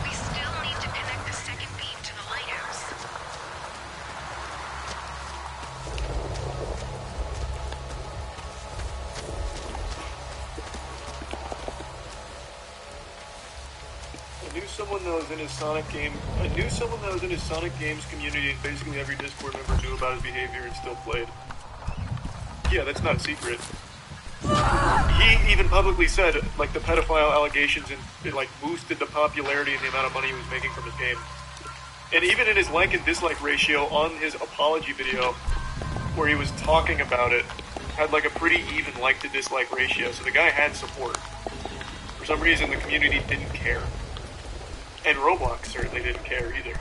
We still need to connect the second beam to the lighthouse. I knew someone that was in his Sonic Games community, and basically every Discord member knew about his behavior and still played. Yeah, that's not a secret. He even publicly said, like, the pedophile allegations and it, like, boosted the popularity and the amount of money he was making from his game. And even in his like and dislike ratio on his apology video, where he was talking about it, had, like, a pretty even like to dislike ratio, so the guy had support. For some reason, the community didn't care. And Roblox certainly didn't care either.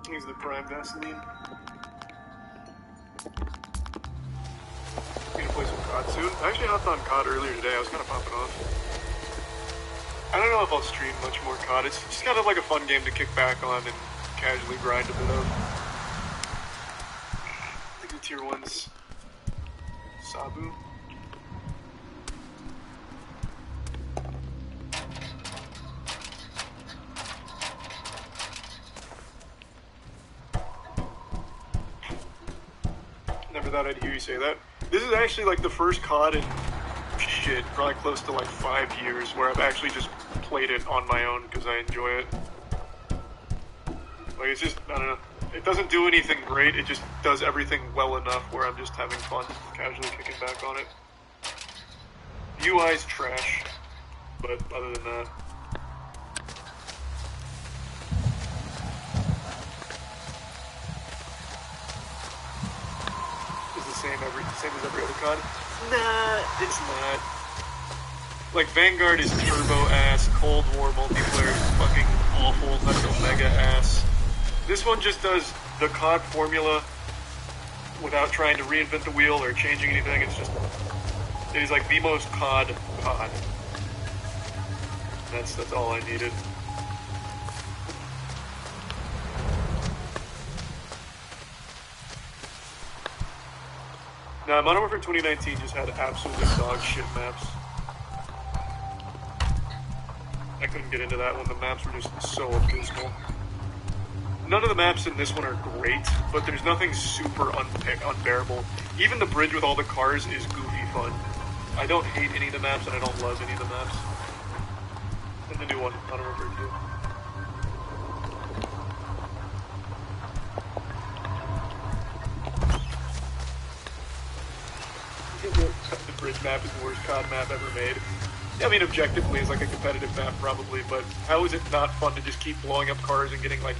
Use the prime Vaseline. I'm gonna play some COD soon. I actually hopped on COD earlier today. I was kind of popping off. I don't know if I'll stream much more COD. It's just kind of like a fun game to kick back on and casually grind a bit of. I think the tier 1's Sabu. Never thought I'd hear you say that. This is actually like the first COD in shit, probably close to like 5 years, where I've actually just played it on my own because I enjoy it. Like, it's just, I don't know. It doesn't do anything great, it just does everything well enough where I'm just having fun, casually kicking back on it. UI's trash, but other than that. Same as every other COD? Nah, it's not. Like, Vanguard is turbo ass, Cold War multiplayer is fucking awful, that's Omega ass. This one just does the COD formula without trying to reinvent the wheel or changing anything. It is like the most COD. That's all I needed. Now, Modern Warfare 2019 just had absolutely dog shit maps. I couldn't get into that one. The maps were just so abysmal. None of the maps in this one are great, but there's nothing super unbearable. Even the bridge with all the cars is goofy fun. I don't hate any of the maps, and I don't love any of the maps. And the new one, Modern Warfare 2. The bridge map is the worst COD map ever made. I mean, objectively, it's like a competitive map, probably, but how is it not fun to just keep blowing up cars and getting like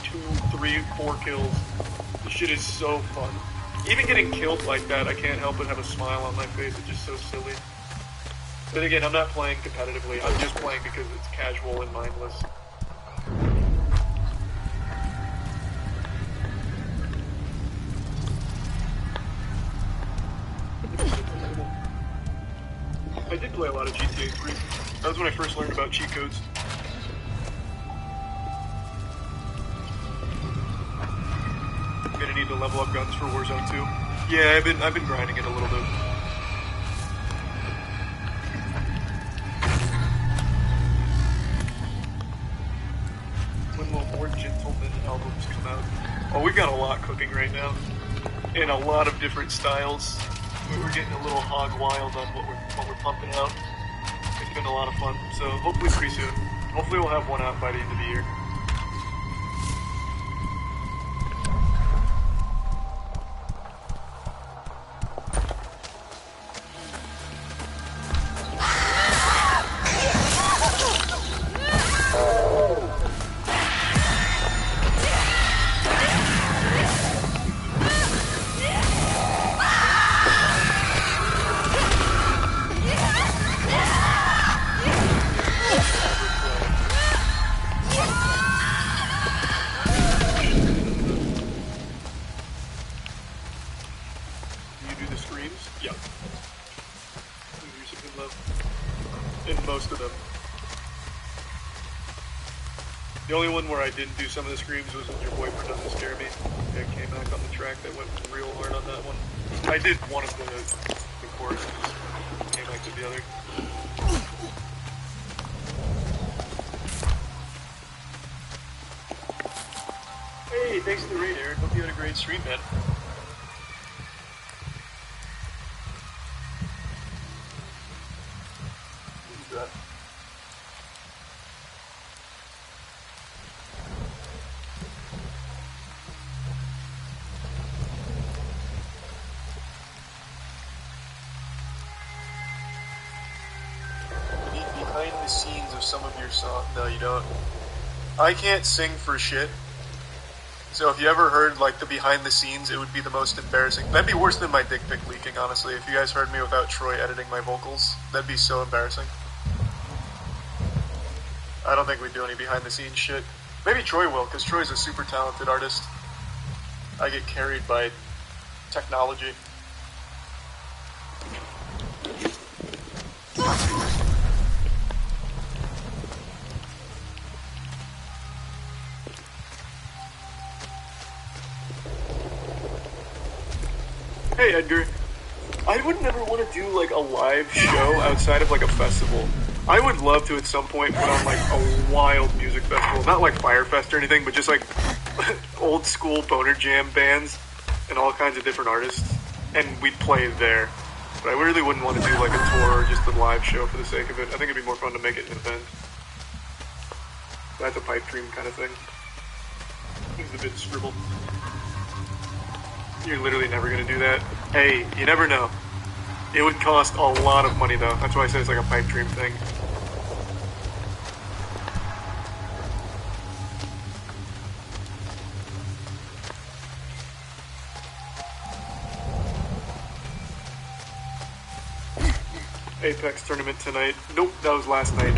2, 3, 4 kills? This shit is so fun. Even getting killed like that, I can't help but have a smile on my face. It's just so silly. But again, I'm not playing competitively. I'm just playing because it's casual and mindless. I did play a lot of GTA 3. That was when I first learned about cheat codes. I'm gonna need to level up guns for Warzone 2. Yeah, I've been grinding it a little bit. When will more Gentleman albums come out? Oh, we've got a lot cooking right now. In a lot of different styles. We're getting a little hog wild on what we're pumping out. It's been a lot of fun, so hopefully pretty soon. Hopefully we'll have one out by the end of the year. The only one where I didn't do some of the screams was when Your Boyfriend Doesn't Scare Me. It came back on the track that went real hard on that one. I did one of the choruses, came back to the other. Hey, thanks for the raid, Eric. Hope you had a great stream, man. Who's that? Behind the scenes of some of your songs. No, you don't. I can't sing for shit. So if you ever heard, like, the behind the scenes, it would be the most embarrassing. That'd be worse than my dick pic leaking, honestly. If you guys heard me without Troy editing my vocals, that'd be so embarrassing. I don't think we'd do any behind the scenes shit. Maybe Troy will, because Troy's a super talented artist. I get carried by technology. Hey Edgar, I would never want to do like a live show outside of like a festival. I would love to at some point put on like a wild music festival, not like Firefest or anything, but just like old school boner jam bands and all kinds of different artists, and we'd play there. But I really wouldn't want to do like a tour or just a live show for the sake of it. I think it'd be more fun to make it an event. That's a pipe dream kind of thing. It's a bit scribbled. You're literally never gonna do that. Hey, you never know. It would cost a lot of money though. That's why I said it's like a pipe dream thing. Apex tournament tonight. Nope, that was last night.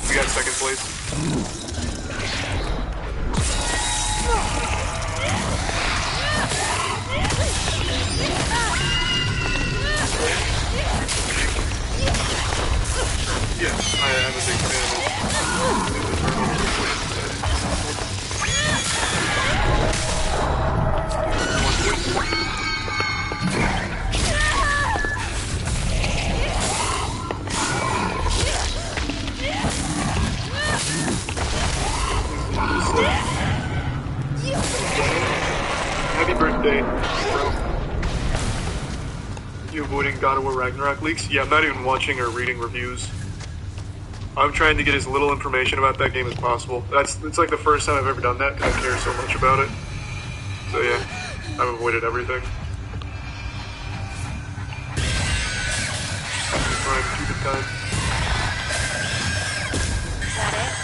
We got second place. birthday, bro. You avoiding God of War Ragnarok leaks? Yeah, I'm not even watching or reading reviews. I'm trying to get as little information about that game as possible. It's like the first time I've ever done that because I care so much about it. So yeah, I've avoided everything. Trying to keep it time. Is that it?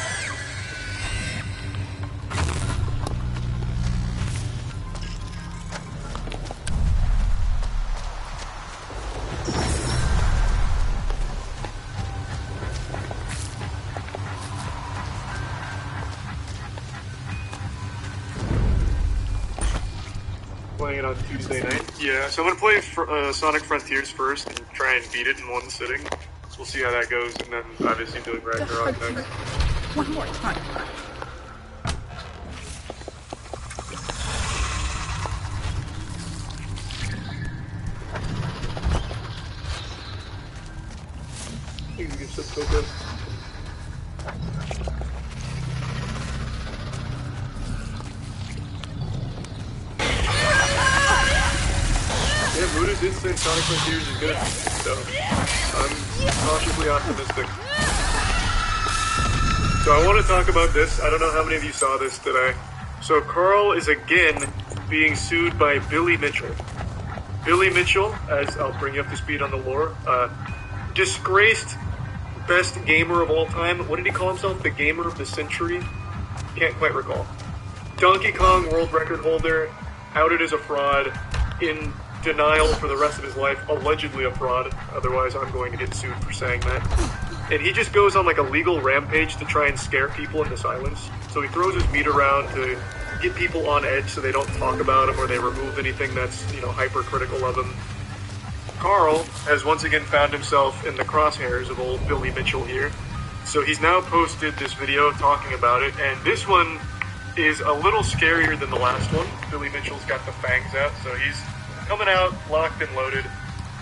Playing it on Tuesday night. Yeah, so I'm gonna play Sonic Frontiers first and try and beat it in one sitting. We'll see how that goes, and then obviously doing Ragnarok next. One more time. You can get some cocoa. Yeah, Buddha did say Sonic Frontiers is good, so I'm cautiously optimistic. So I want to talk about this. I don't know how many of you saw this today. So Carl is again being sued by Billy Mitchell. Billy Mitchell, as I'll bring you up to speed on the lore, disgraced best gamer of all time. What did he call himself? The gamer of the century? Can't quite recall. Donkey Kong world record holder, outed as a fraud, in denial for the rest of his life, allegedly a fraud, otherwise I'm going to get sued for saying that. And he just goes on like a legal rampage to try and scare people into silence. So he throws his meat around to get people on edge so they don't talk about him or they remove anything that's, hypercritical of him. Carl has once again found himself in the crosshairs of old Billy Mitchell here. So he's now posted this video talking about it, and this one is a little scarier than the last one. Billy Mitchell's got the fangs out, so he's coming out locked and loaded.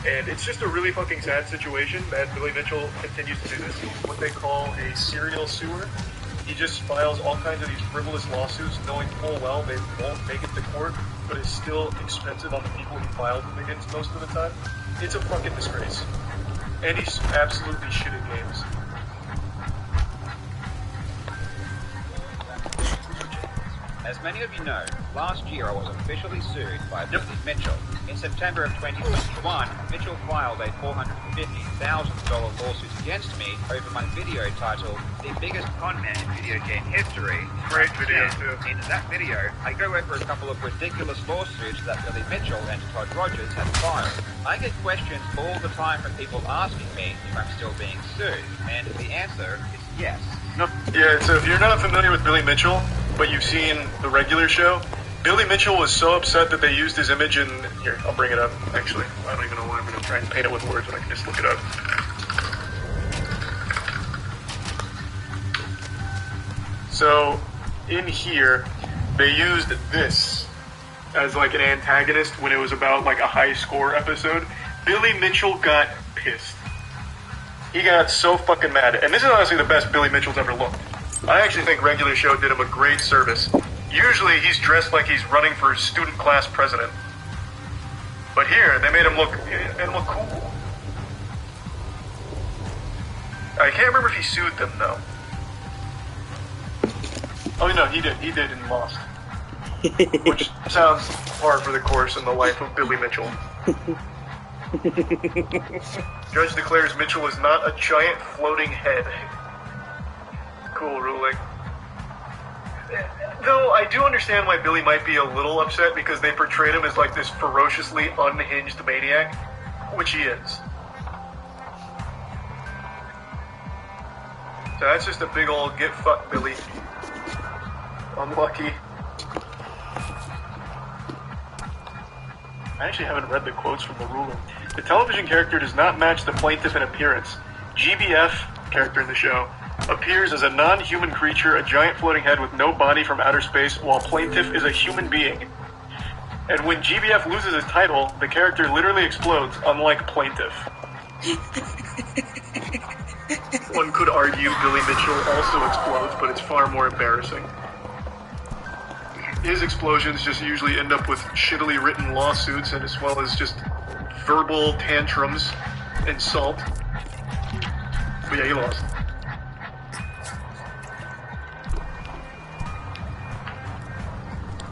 And it's just a really fucking sad situation that Billy Mitchell continues to do this. He's what they call a serial suer. He just files all kinds of these frivolous lawsuits knowing full well they won't make it to court, but is still expensive on the people he filed them against most of the time. It's a fucking disgrace. And he's absolutely shit at games. As many of you know, last year I was officially sued by Billy Mitchell. In September of 2021, Mitchell filed a $450,000 lawsuit against me over my video titled The Biggest Con Man in Video Game History. Great video, too. In that video, I go over a couple of ridiculous lawsuits that Billy Mitchell and Todd Rogers had filed. I get questions all the time from people asking me if I'm still being sued, and the answer is yes. No. Yeah, so if you're not familiar with Billy Mitchell, but you've seen the regular show, Billy Mitchell was so upset that they used his image in... Here, I'll bring it up. Actually, I don't even know why I'm going to try and paint it with words when I can just look it up. So, in here, they used this as like an antagonist when it was about like a high score episode. Billy Mitchell got pissed. He got so fucking mad. And this is honestly the best Billy Mitchell's ever looked. I actually think regular show did him a great service. Usually he's dressed like he's running for student class president. But here, they made him look cool. I can't remember if he sued them, though. Oh, no, he did. He did and lost. Which sounds par for the course in the life of Billy Mitchell. Judge declares Mitchell is not a giant floating head. Cool ruling. Though I do understand why Billy might be a little upset because they portrayed him as like this ferociously unhinged maniac, which he is. So that's just a big old get fucked, Billy. Unlucky. I actually haven't read the quotes from the ruling. The television character does not match the plaintiff in appearance. GBF, character in the show, appears as a non-human creature, a giant floating head with no body from outer space, while plaintiff is a human being. And when GBF loses his title, the character literally explodes, unlike plaintiff. One could argue Billy Mitchell also explodes, but it's far more embarrassing. his explosions just usually end up with shittily written lawsuits and as well as just verbal tantrums and salt. But yeah, he lost.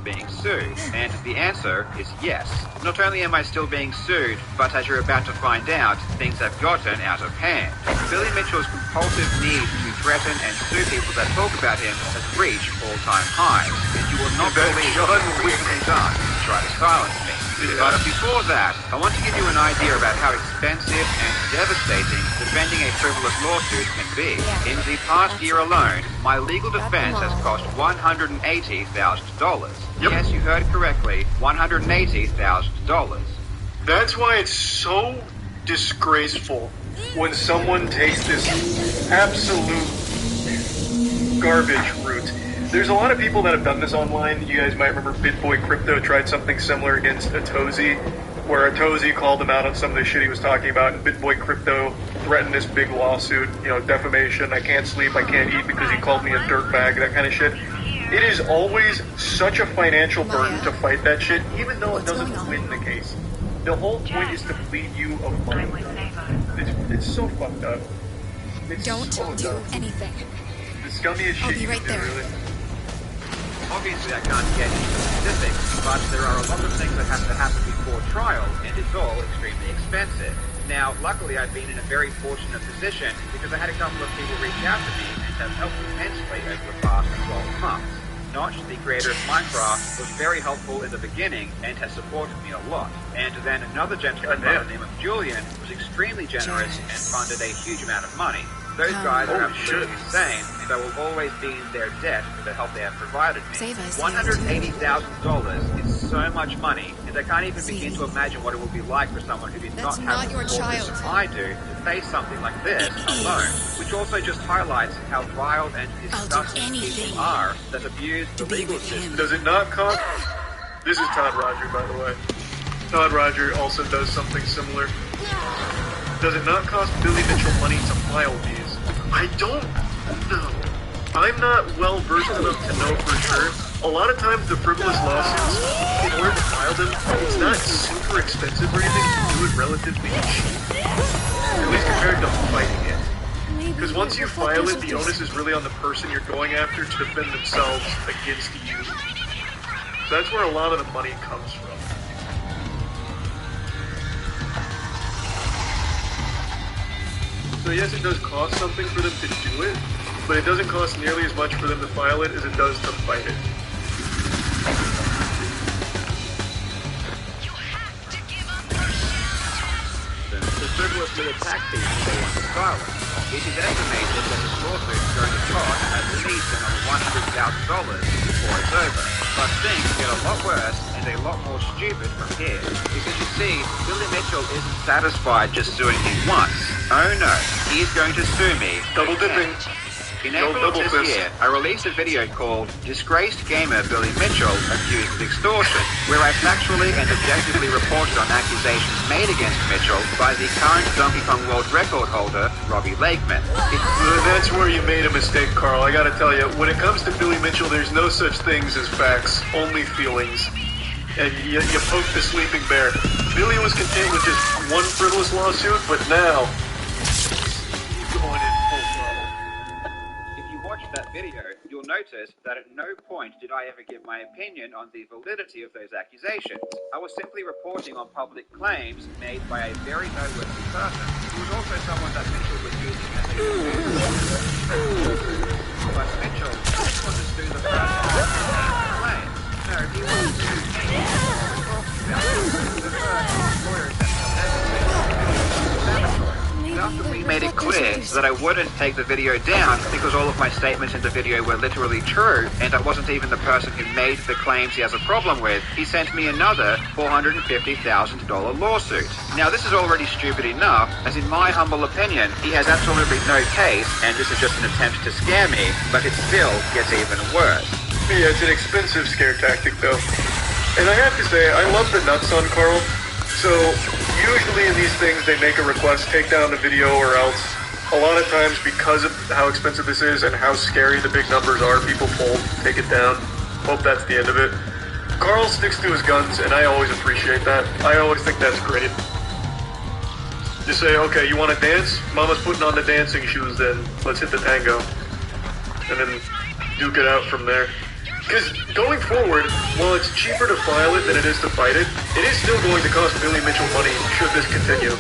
Being sued? And the answer is yes. Not only am I still being sued, but as you're about to find out, things have gotten out of hand. Billy Mitchell's compulsive need to threaten and sue people that talk about him has reached all-time highs, and you will not believe what has recently done to try to silence me. But before that, I want to give you an idea about how expensive and devastating defending a frivolous lawsuit can be. In the past year alone, my legal defense has cost $180,000. Yes, you heard correctly, $180,000. That's why it's so disgraceful when someone takes this absolute garbage route. There's a lot of people that have done this online. You guys might remember BitBoy Crypto tried something similar against Atozy, where Atozy called him out on some of the shit he was talking about, and BitBoy Crypto threatened this big lawsuit, defamation, I can't sleep, I can't eat because he called me a dirtbag, that kind of shit. It is always such a financial burden to fight that shit, even though it doesn't win the case. The whole point is to bleed you of money. It's so fucked up. Don't do anything. The scummiest shit you can do, really. Obviously, I can't get into specifics, but there are a lot of things that have to happen before trial, and it's all extremely expensive. Now, luckily, I've been in a very fortunate position because I had a couple of people reach out to me and have helped immensely over the past 12 months. Notch, the creator of Minecraft, was very helpful in the beginning and has supported me a lot. And then another gentleman by the name of Julian was extremely generous and funded a huge amount of money. Those guys are absolutely insane, and I will always be in their debt for the help they have provided me. $180,000 is so much money, and I can't even begin to imagine what it would be like for someone who did not have the support that I do to face something like this alone, which also just highlights how vile and disgusting people are that abuse the legal system. Does it not cost? This is Todd Roger, by the way. Todd Roger also does something similar. Does it not cost Billy Mitchell money to file these? I don't know. I'm not well versed enough to know for sure. A lot of times the frivolous lawsuits, in order to file them, it's not super expensive or anything. You do it relatively cheap. At least compared to fighting it. Because once you file it, the onus is really on the person you're going after to defend themselves against you. So that's where a lot of the money comes from. So yes, it does cost something for them to do it, but it doesn't cost nearly as much for them to file it as it does to fight it. To frivolously attack people they want to silence. It is estimated that this lawsuit is going to cost at least another $100,000 before it's over. But things get a lot worse and a lot more stupid from here. Because you see, Billy Mitchell isn't satisfied just suing me once. Oh no, he is going to sue me. Double dipping. In April of this year, I released a video called Disgraced Gamer Billy Mitchell Accused of Extortion, where I factually and objectively reported on accusations made against Mitchell by the current Donkey Kong World Record holder, Robbie Lakeman. That's where you made a mistake, Carl. I gotta tell you, when it comes to Billy Mitchell, there's no such things as facts, only feelings. And you poke the sleeping bear. Billy was content with just one frivolous lawsuit, but now he's going in full throttle. That video, you'll notice that at no point did I ever give my opinion on the validity of those accusations. I was simply reporting on public claims made by a very noteworthy person, who was also someone that Mitchell was using as a but Mitchell didn't want to sue the person who made the claim. No, he wanted to sue me. The first lawyers that After we made it clear that I wouldn't take the video down because all of my statements in the video were literally true, and I wasn't even the person who made the claims he has a problem with, he sent me another $450,000 lawsuit. Now this is already stupid enough, as in my humble opinion, he has absolutely no case, and this is just an attempt to scare me, but it still gets even worse. Yeah, it's an expensive scare tactic though. And I have to say, I love the nuts on Carl. So, usually in these things, they make a request, take down the video or else. A lot of times, because of how expensive this is and how scary the big numbers are, people fold, take it down. hope that's the end of it. Carl sticks to his guns, and I always appreciate that. I always think that's great. Just say, okay, you want to dance? Mama's putting on the dancing shoes then. Let's hit the tango. And then duke it out from there. Because going forward, while it's cheaper to file it than it is to fight it, it is still going to cost Billy Mitchell money should this continue.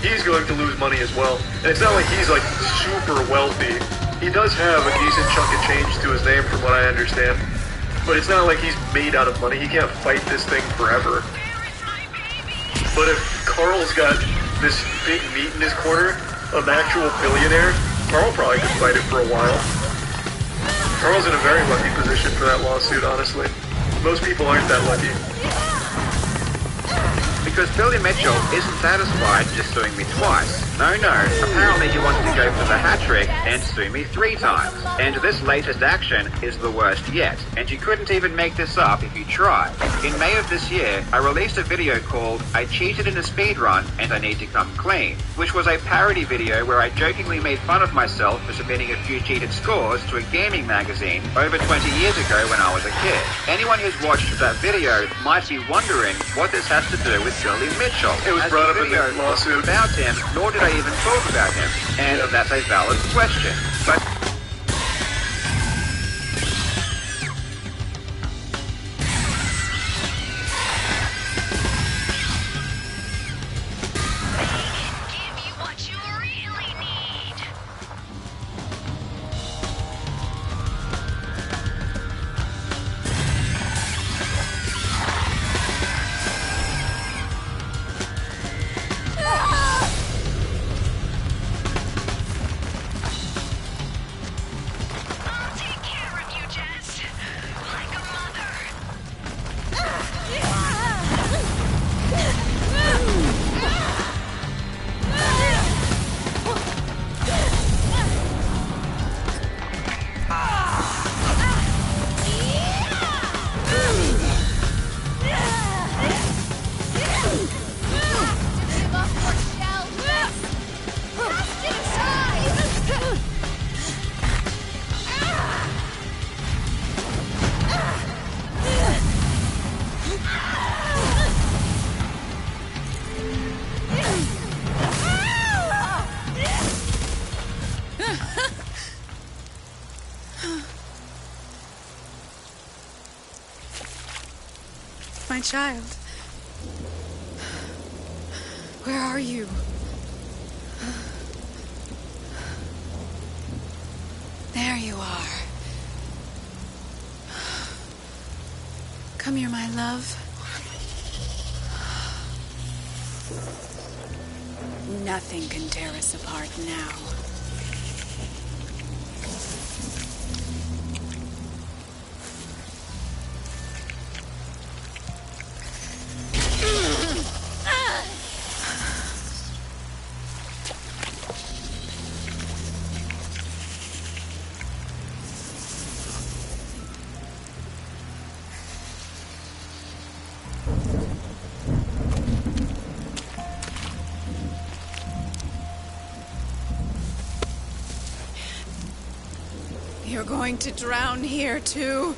He's going to lose money as well. And it's not like he's like super wealthy. He does have a decent chunk of change to his name from what I understand. But it's not like he's made out of money. He can't fight this thing forever. But if Carl's got this big meat in his corner, an actual billionaire, Carl probably could fight it for a while. Carl's in a very lucky position for that lawsuit, honestly. Most people aren't that lucky. Because Billy Mitchell isn't satisfied just suing me twice. No, apparently he wants to go for the hat trick and sue me 3 times. And this latest action is the worst yet, and you couldn't even make this up if you tried. In May of this year, I released a video called I Cheated in a Speedrun and I Need to Come Clean, which was a parody video where I jokingly made fun of myself for submitting a few cheated scores to a gaming magazine over 20 years ago when I was a kid. Anyone who's watched that video might be wondering what this has to do with Billy Mitchell. It was brought up in the lawsuit about him, nor did I even talk about him. And that's a valid question. But My child. Where are you? There you are. Come here, my love. Nothing can tear us apart now. You're going to drown here, too.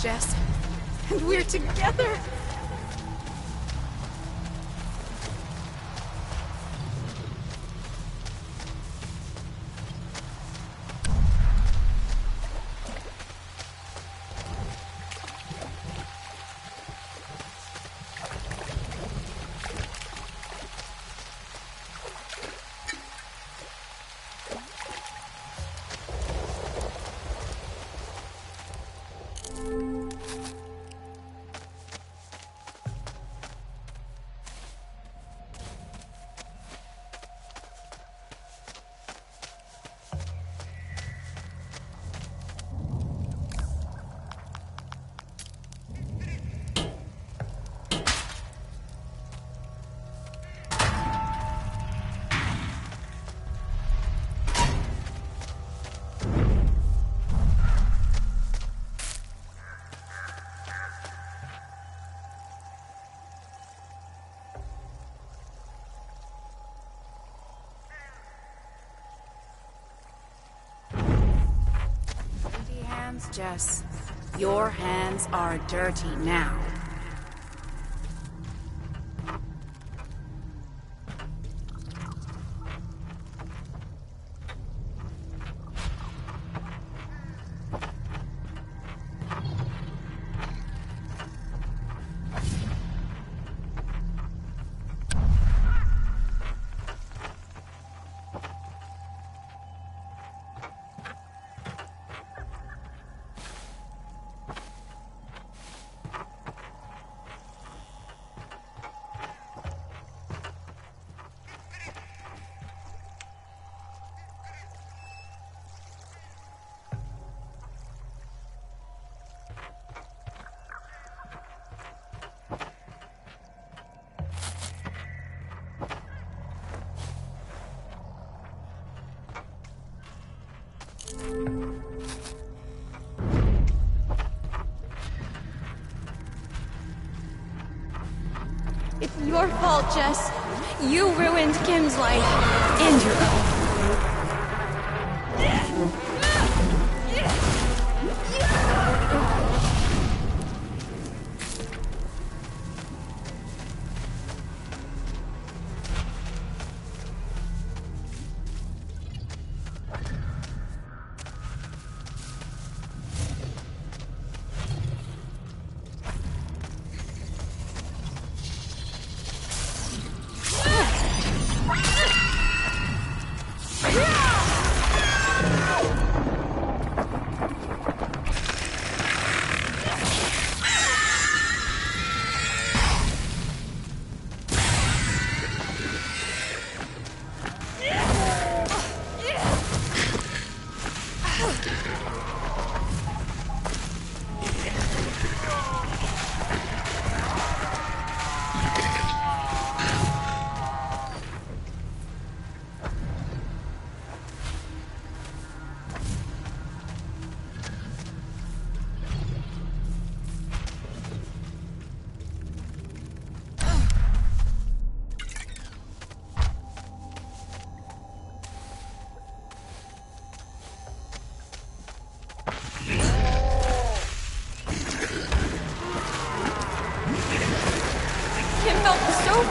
Jess. And we're together! Jess, your hands are dirty now. It's your fault, Jess. You ruined Kim's life and your own.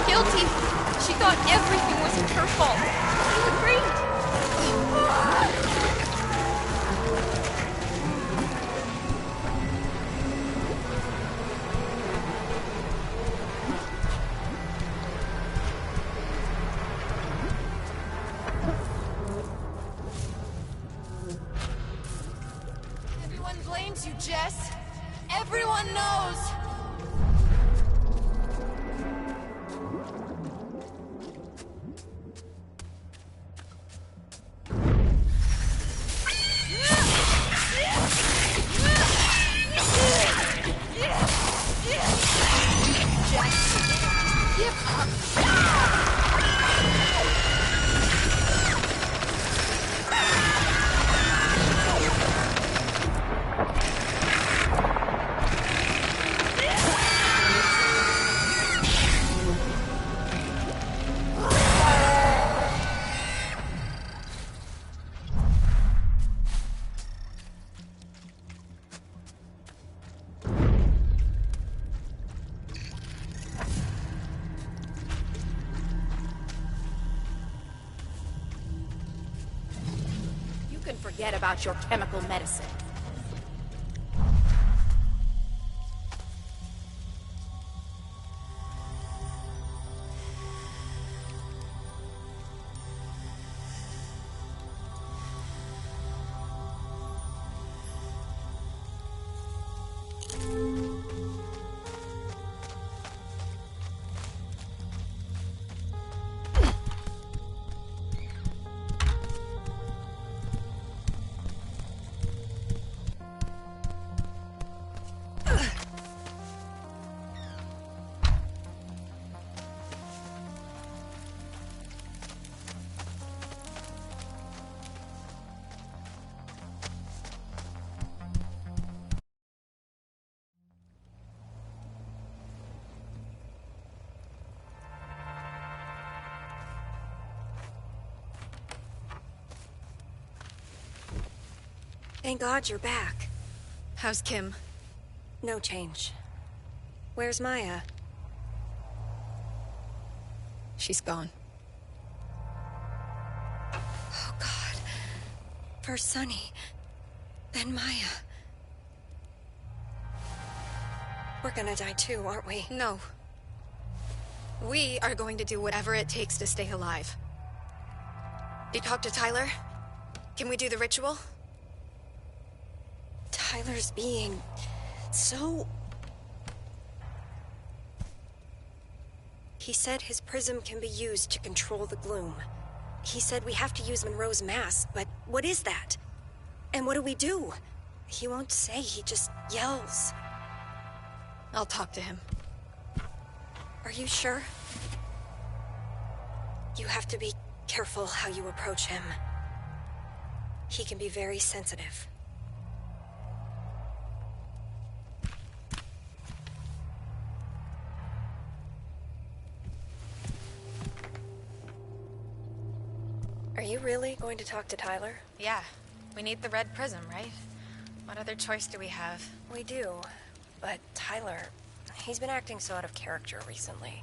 Guilty. She thought everything was her fault. You agreed. Everyone blames you, Jess. Everyone knows. forget about your chemical medicine. Thank God you're back. How's Kim? No change. Where's Maya? She's gone. Oh, God. First Sunny, then Maya. We're gonna die too, aren't we? No. We are going to do whatever it takes to stay alive. You talk to Tyler? Can we do the ritual? Tyler's being so... He said his prism can be used to control the gloom. He said we have to use Monroe's mask, but what is that? And what do we do? He won't say, he just yells. I'll talk to him. Are you sure? You have to be careful how you approach him. He can be very sensitive. Are you really going to talk to Tyler? Yeah. We need the red prism, right? What other choice do we have? We do. But Tyler, he's been acting so out of character recently.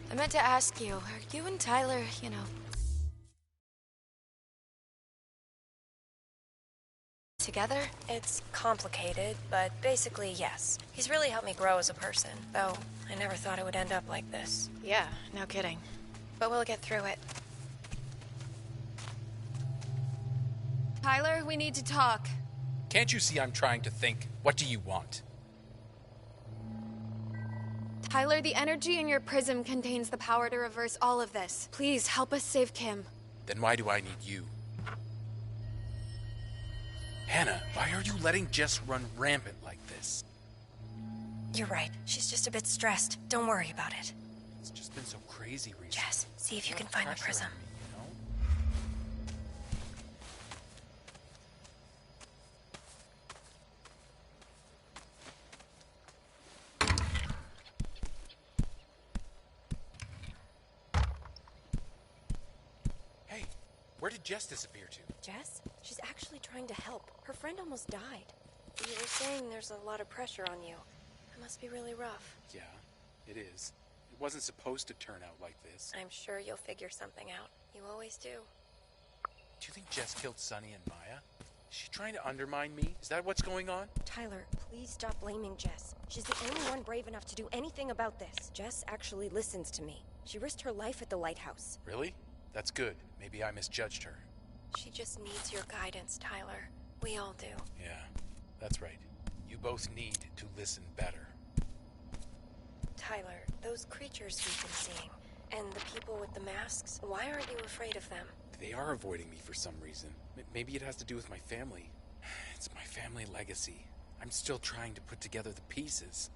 I meant to ask you, are you and Tyler, together? It's complicated, but basically, yes. He's really helped me grow as a person, though I never thought it would end up like this. Yeah, no kidding. But we'll get through it. Tyler, we need to talk. Can't you see I'm trying to think? What do you want? Tyler, the energy in your prism contains the power to reverse all of this. Please, help us save Kim. Then why do I need you? Hannah, why are you letting Jess run rampant like this? You're right. She's just a bit stressed. Don't worry about it. It's just been so crazy recently. Jess, see if you can find the prism. Where did Jess disappear to? Jess? She's actually trying to help. Her friend almost died. You were saying there's a lot of pressure on you. It must be really rough. Yeah, it is. It wasn't supposed to turn out like this. I'm sure you'll figure something out. You always do. Do you think Jess killed Sunny and Maya? Is she trying to undermine me? Is that what's going on? Tyler, please stop blaming Jess. She's the only one brave enough to do anything about this. Jess actually listens to me. She risked her life at the lighthouse. Really? That's good. Maybe I misjudged her. She just needs your guidance, Tyler. We all do. Yeah, that's right. You both need to listen better. Tyler, those creatures we've been seeing, and the people with the masks, why aren't you afraid of them? They are avoiding me for some reason. Maybe it has to do with my family. It's my family legacy. I'm still trying to put together the pieces.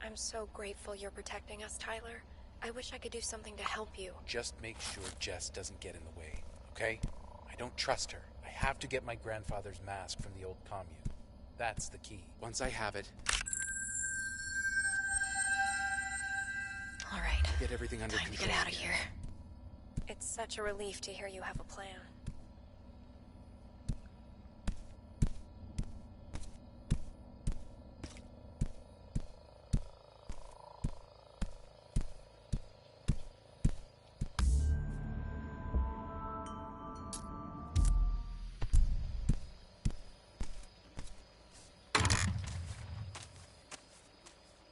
I'm so grateful you're protecting us, Tyler. I wish I could do something to help you. Just make sure Jess doesn't get in the way, okay? I don't trust her. I have to get my grandfather's mask from the old commune. That's the key. Once I have it... All right. Get everything under Time control. to get out of here. It's such a relief to hear you have a plan.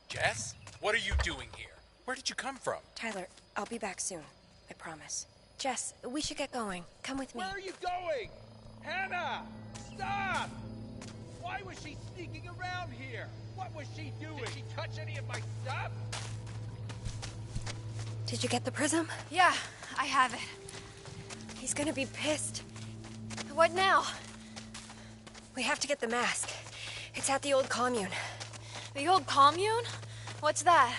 Jess? What are you doing here? Where did you come from? Tyler, I'll be back soon. I promise. Jess, we should get going. Come with me. Where are you going? Hannah! Stop! Why was she sneaking around here? What was she doing? Did she touch any of my stuff? Did you get the prism? Yeah, I have it. He's gonna be pissed. What now? We have to get the mask. It's at the old commune. The old commune? What's that?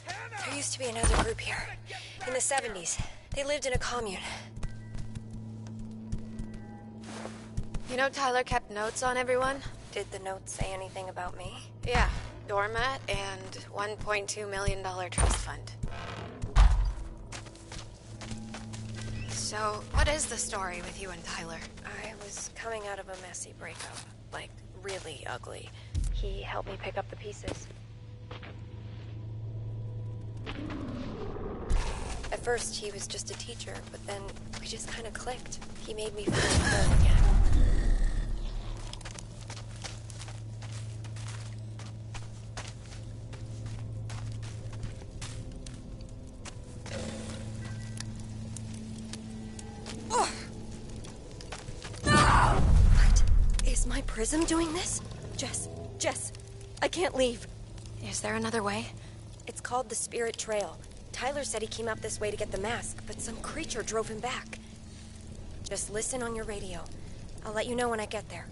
There used to be another group here. In the 70s. They lived in a commune. You know Tyler kept notes on everyone? Did the notes say anything about me? Yeah. Doormat and $1.2 million trust fund. So, what is the story with you and Tyler? I was coming out of a messy breakup. Like, really ugly. He helped me pick up the pieces. At first, he was just a teacher, but then we just kind of clicked. He made me feel whole again. What? Is my prism doing this? Jess, I can't leave. Is there another way? It's called the Spirit Trail. Tyler said he came up this way to get the mask, but some creature drove him back. Just listen on your radio. I'll let you know when I get there.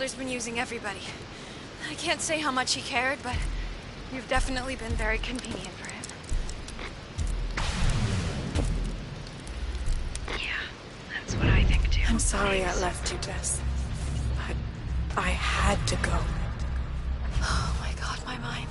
father's been using everybody. I can't say how much he cared, but you've definitely been very convenient for him. Yeah, that's what I think too. I'm sorry I left you, Jess. But I had to go. Oh my god, my mind.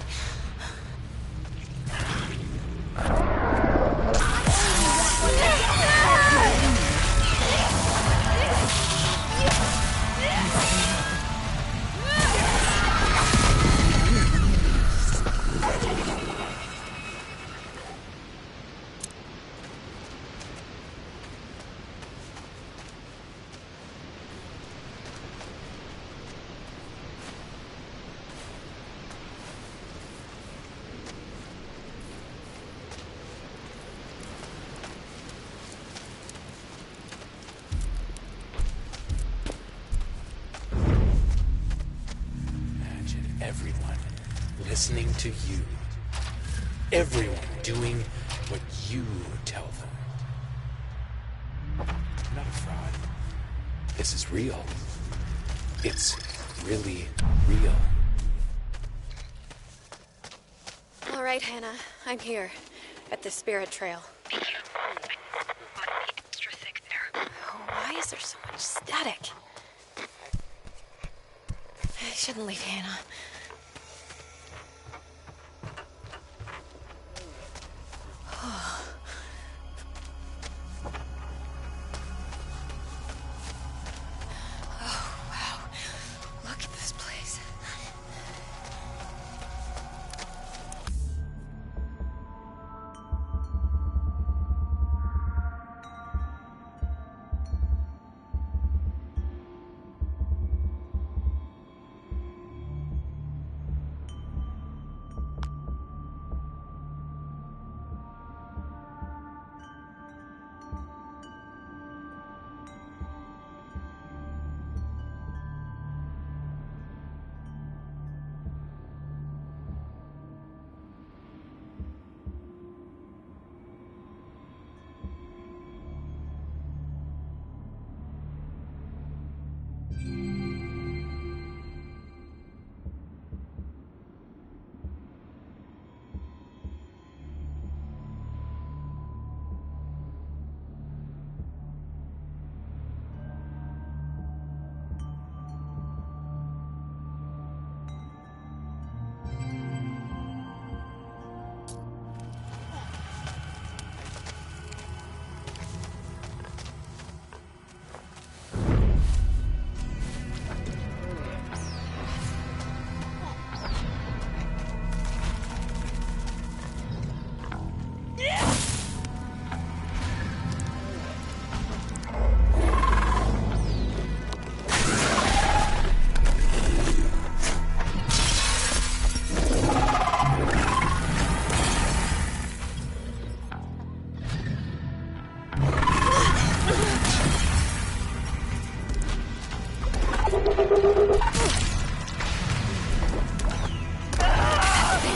Everyone listening to you. Everyone doing what you tell them. I'm not a fraud. This is real. It's really real. All right, Hannah. I'm here. At the Spirit Trail. Be careful. Might be extra thick there. Oh, why is there so much static? I shouldn't leave Hannah. Oh, wow. Look at this place.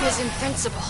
Is invincible.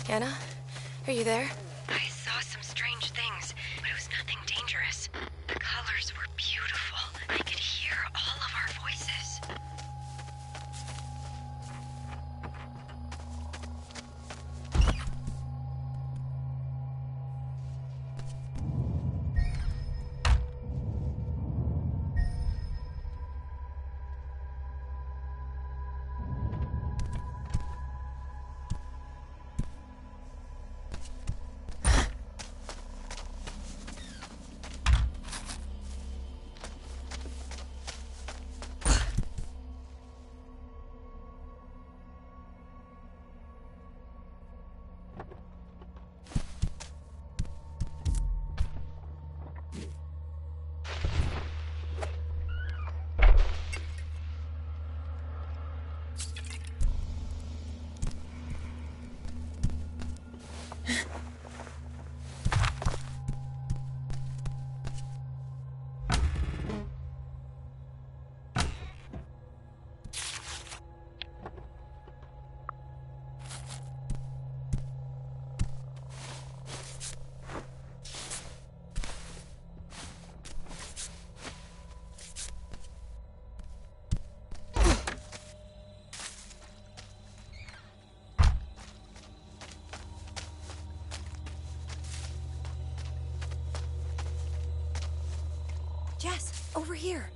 Anna, are you there? I saw some strange things, but it was dangerous. The colors were beautiful. I could hear all of our voices. Jess, over here.